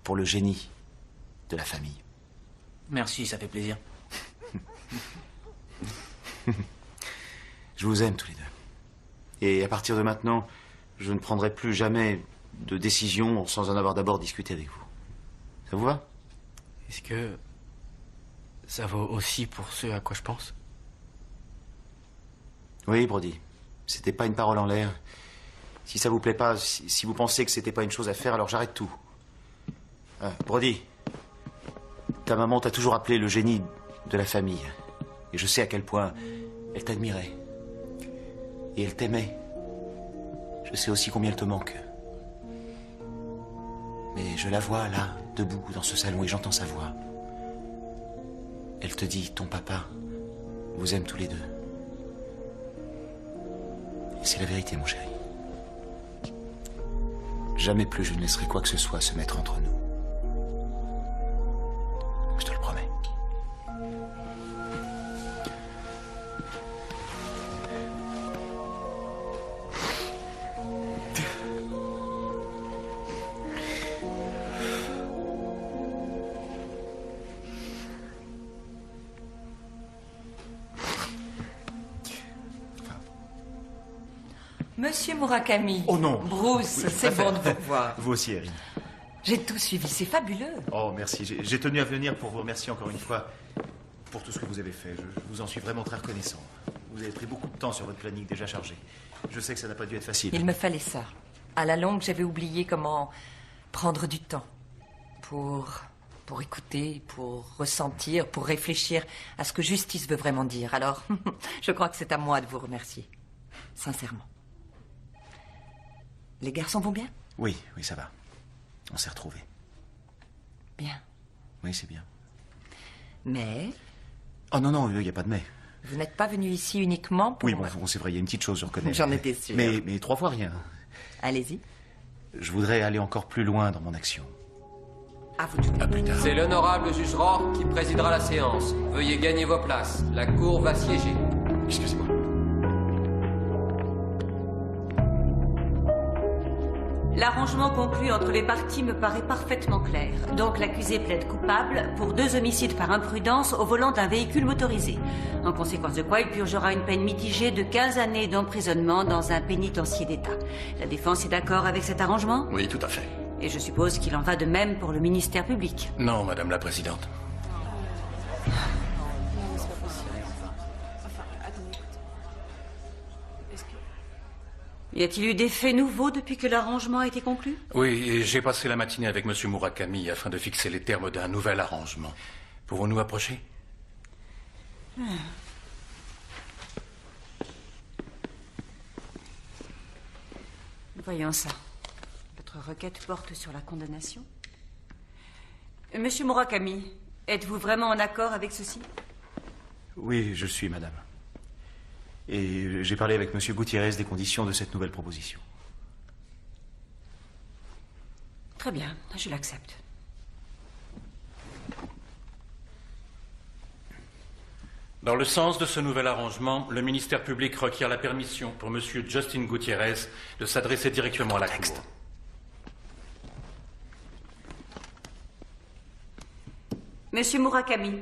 pour le génie de la famille. Merci, ça fait plaisir. Je vous aime tous les deux. Et à partir de maintenant, je ne prendrai plus jamais de décision sans en avoir d'abord discuté avec vous. Ça vous va? Est-ce que ça vaut aussi pour ceux à quoi je pense? Oui, Brody. C'était pas une parole en l'air. Si ça vous plaît pas, si vous pensez que c'était pas une chose à faire, alors j'arrête tout. Brody. Ta maman t'a toujours appelé le génie de la famille. Et je sais à quel point elle t'admirait. Et elle t'aimait. Je sais aussi combien elle te manque. Mais je la vois là, debout dans ce salon, et j'entends sa voix. Elle te dit, ton papa vous aime tous les deux. Et c'est la vérité, mon chéri. Jamais plus je ne laisserai quoi que ce soit se mettre entre nous. Je te le promets. Monsieur Murakami. Oh non. Bruce, Oui, c'est bon de vous voir. Vous aussi, Erin. J'ai tout suivi, c'est fabuleux. Oh, merci. J'ai tenu à venir pour vous remercier encore une fois pour tout ce que vous avez fait. Je vous en suis vraiment très reconnaissant. Vous avez pris beaucoup de temps sur votre planning déjà chargé. Je sais que ça n'a pas dû être facile. Il me fallait ça. À la longue, j'avais oublié comment prendre du temps pour écouter, pour ressentir, pour réfléchir à ce que justice veut vraiment dire. Alors, je crois que c'est à moi de vous remercier. Sincèrement. Les garçons vont bien? Oui, ça va. On s'est retrouvés. Bien. Oui, c'est bien. Mais Oh non, il n'y a pas de mais. vous n'êtes pas venu ici uniquement pour... Oui, bon, c'est vrai, il y a une petite chose, je reconnais. J'en étais sûre. Mais 3 fois rien. Allez-y. Je voudrais aller encore plus loin dans mon action. À vous de jouer. À plus tard. C'est l'honorable juge Rohr qui présidera la séance. Veuillez gagner vos places. La cour va siéger. Excusez-moi. L'arrangement conclu entre les parties me paraît parfaitement clair. Donc l'accusé plaide coupable pour 2 homicides par imprudence au volant d'un véhicule motorisé. En conséquence de quoi, il purgera une peine mitigée de 15 années d'emprisonnement dans un pénitencier d'État. La défense est d'accord avec cet arrangement? Oui, tout à fait. Et je suppose qu'il en va de même pour le ministère public. Non, Madame la Présidente. Y a-t-il eu des faits nouveaux depuis que l'arrangement a été conclu? Oui, et j'ai passé la matinée avec Monsieur Murakami afin de fixer les termes d'un nouvel arrangement. Pouvons-nous approcher? Voyons ça. Votre requête porte sur la condamnation. Monsieur Murakami, êtes-vous vraiment en accord avec ceci? Oui, je suis, madame. Et j'ai parlé avec Monsieur Gutiérrez des conditions de cette nouvelle proposition. Très bien, je l'accepte. Dans le sens de ce nouvel arrangement, le ministère public requiert la permission pour Monsieur Justin Gutiérrez de s'adresser directement à la Cour. Monsieur Murakami.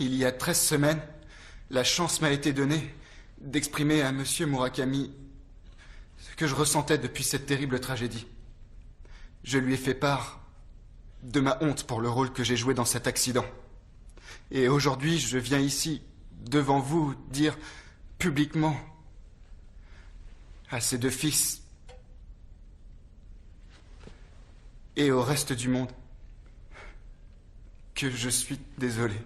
Il y a 13 semaines, la chance m'a été donnée d'exprimer à Monsieur Murakami ce que je ressentais depuis cette terrible tragédie. Je lui ai fait part de ma honte pour le rôle que j'ai joué dans cet accident. Et aujourd'hui, je viens ici, devant vous, dire publiquement à ses 2 fils et au reste du monde que je suis désolé.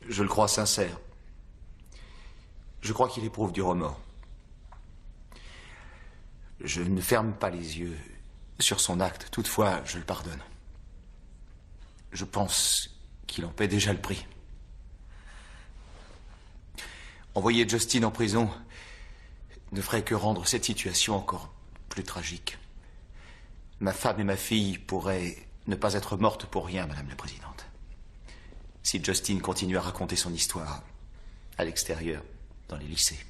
Je le crois sincère. Je crois qu'il éprouve du remords. Je ne ferme pas les yeux sur son acte. Toutefois, je le pardonne. Je pense qu'il en paie déjà le prix. Envoyer Justin en prison ne ferait que rendre cette situation encore plus tragique. Ma femme et ma fille pourraient ne pas être mortes pour rien, Madame la Présidente. Si Justin continue à raconter son histoire à l'extérieur, dans les lycées,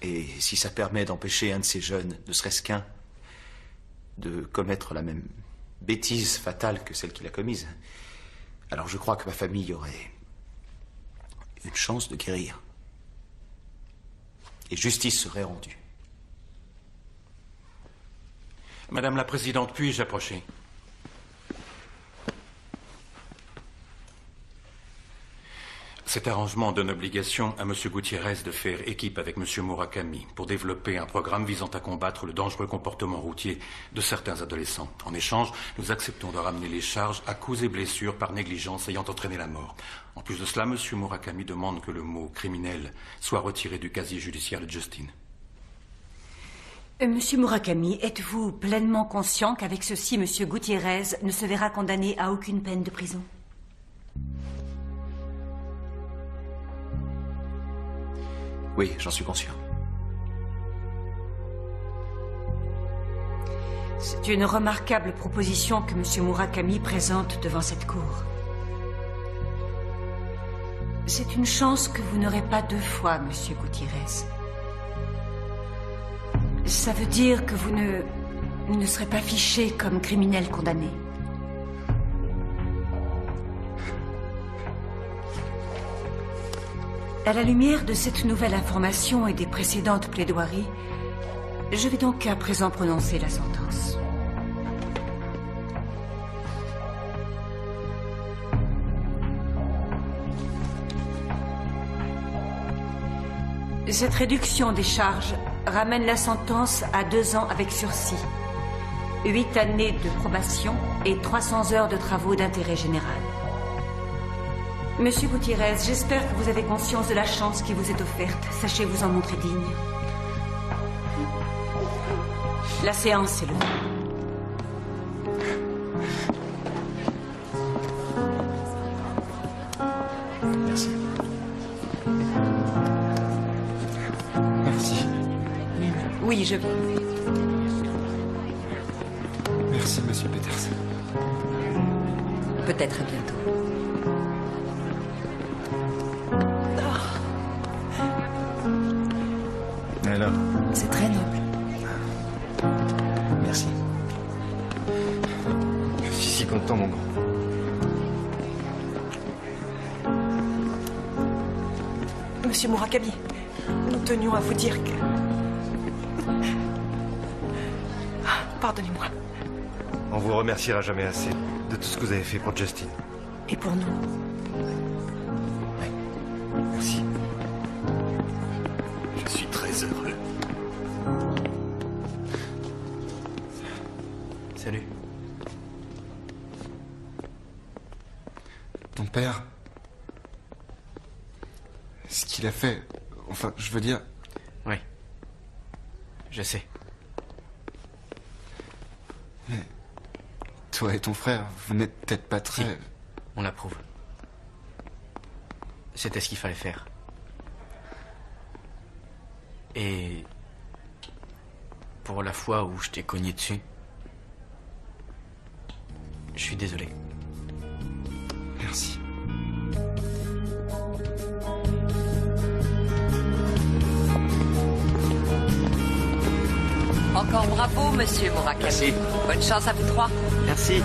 et si ça permet d'empêcher un de ces jeunes, ne serait-ce qu'un, de commettre la même bêtise fatale que celle qu'il a commise, alors je crois que ma famille aurait une chance de guérir. et justice serait rendue. Madame la Présidente, puis-je approcher? Cet arrangement donne obligation à M. Gutiérrez de faire équipe avec M. Murakami pour développer un programme visant à combattre le dangereux comportement routier de certains adolescents. En échange, nous acceptons de ramener les charges à coups et blessures par négligence ayant entraîné la mort. En plus de cela, M. Murakami demande que le mot criminel soit retiré du casier judiciaire de Justin. Monsieur Murakami, êtes-vous pleinement conscient qu'avec ceci, Monsieur Gutiérrez ne se verra condamné à aucune peine de prison? Oui, j'en suis conscient. C'est une remarquable proposition que Monsieur Murakami présente devant cette cour. C'est une chance que vous n'aurez pas 2 fois, Monsieur Gutiérrez. Ça veut dire que vous ne serez pas fiché comme criminel condamné. À la lumière de cette nouvelle information et des précédentes plaidoiries, je vais donc à présent prononcer la sentence. Cette réduction des charges ramène la sentence à 2 ans avec sursis, 8 années de probation et 300 heures de travaux d'intérêt général. Monsieur Gutiérrez, j'espère que vous avez conscience de la chance qui vous est offerte. Sachez vous en montrer digne. La séance est levée. Merci. Merci. Oui, je viens. Merci, Monsieur Peters. Peut-être à bientôt. Alors? C'est très noble. Merci. Je suis si content, mon grand. Monsieur Murakami, nous tenions à vous dire que... Pardonnez-moi. On vous remerciera jamais assez de tout ce que vous avez fait pour Justin. Et pour nous. Merci. Je suis très heureux. Salut. Ton père... Ce qu'il a fait... Enfin, je veux dire... Oui. Je sais. Mais... Toi et ton frère, vous n'êtes peut-être pas très... Si. On l'approuve. C'était ce qu'il fallait faire. Et... pour la fois où je t'ai cogné dessus... je suis désolé. Merci. Encore bravo, Monsieur Murakami. Merci. Bonne chance à vous 3. Merci.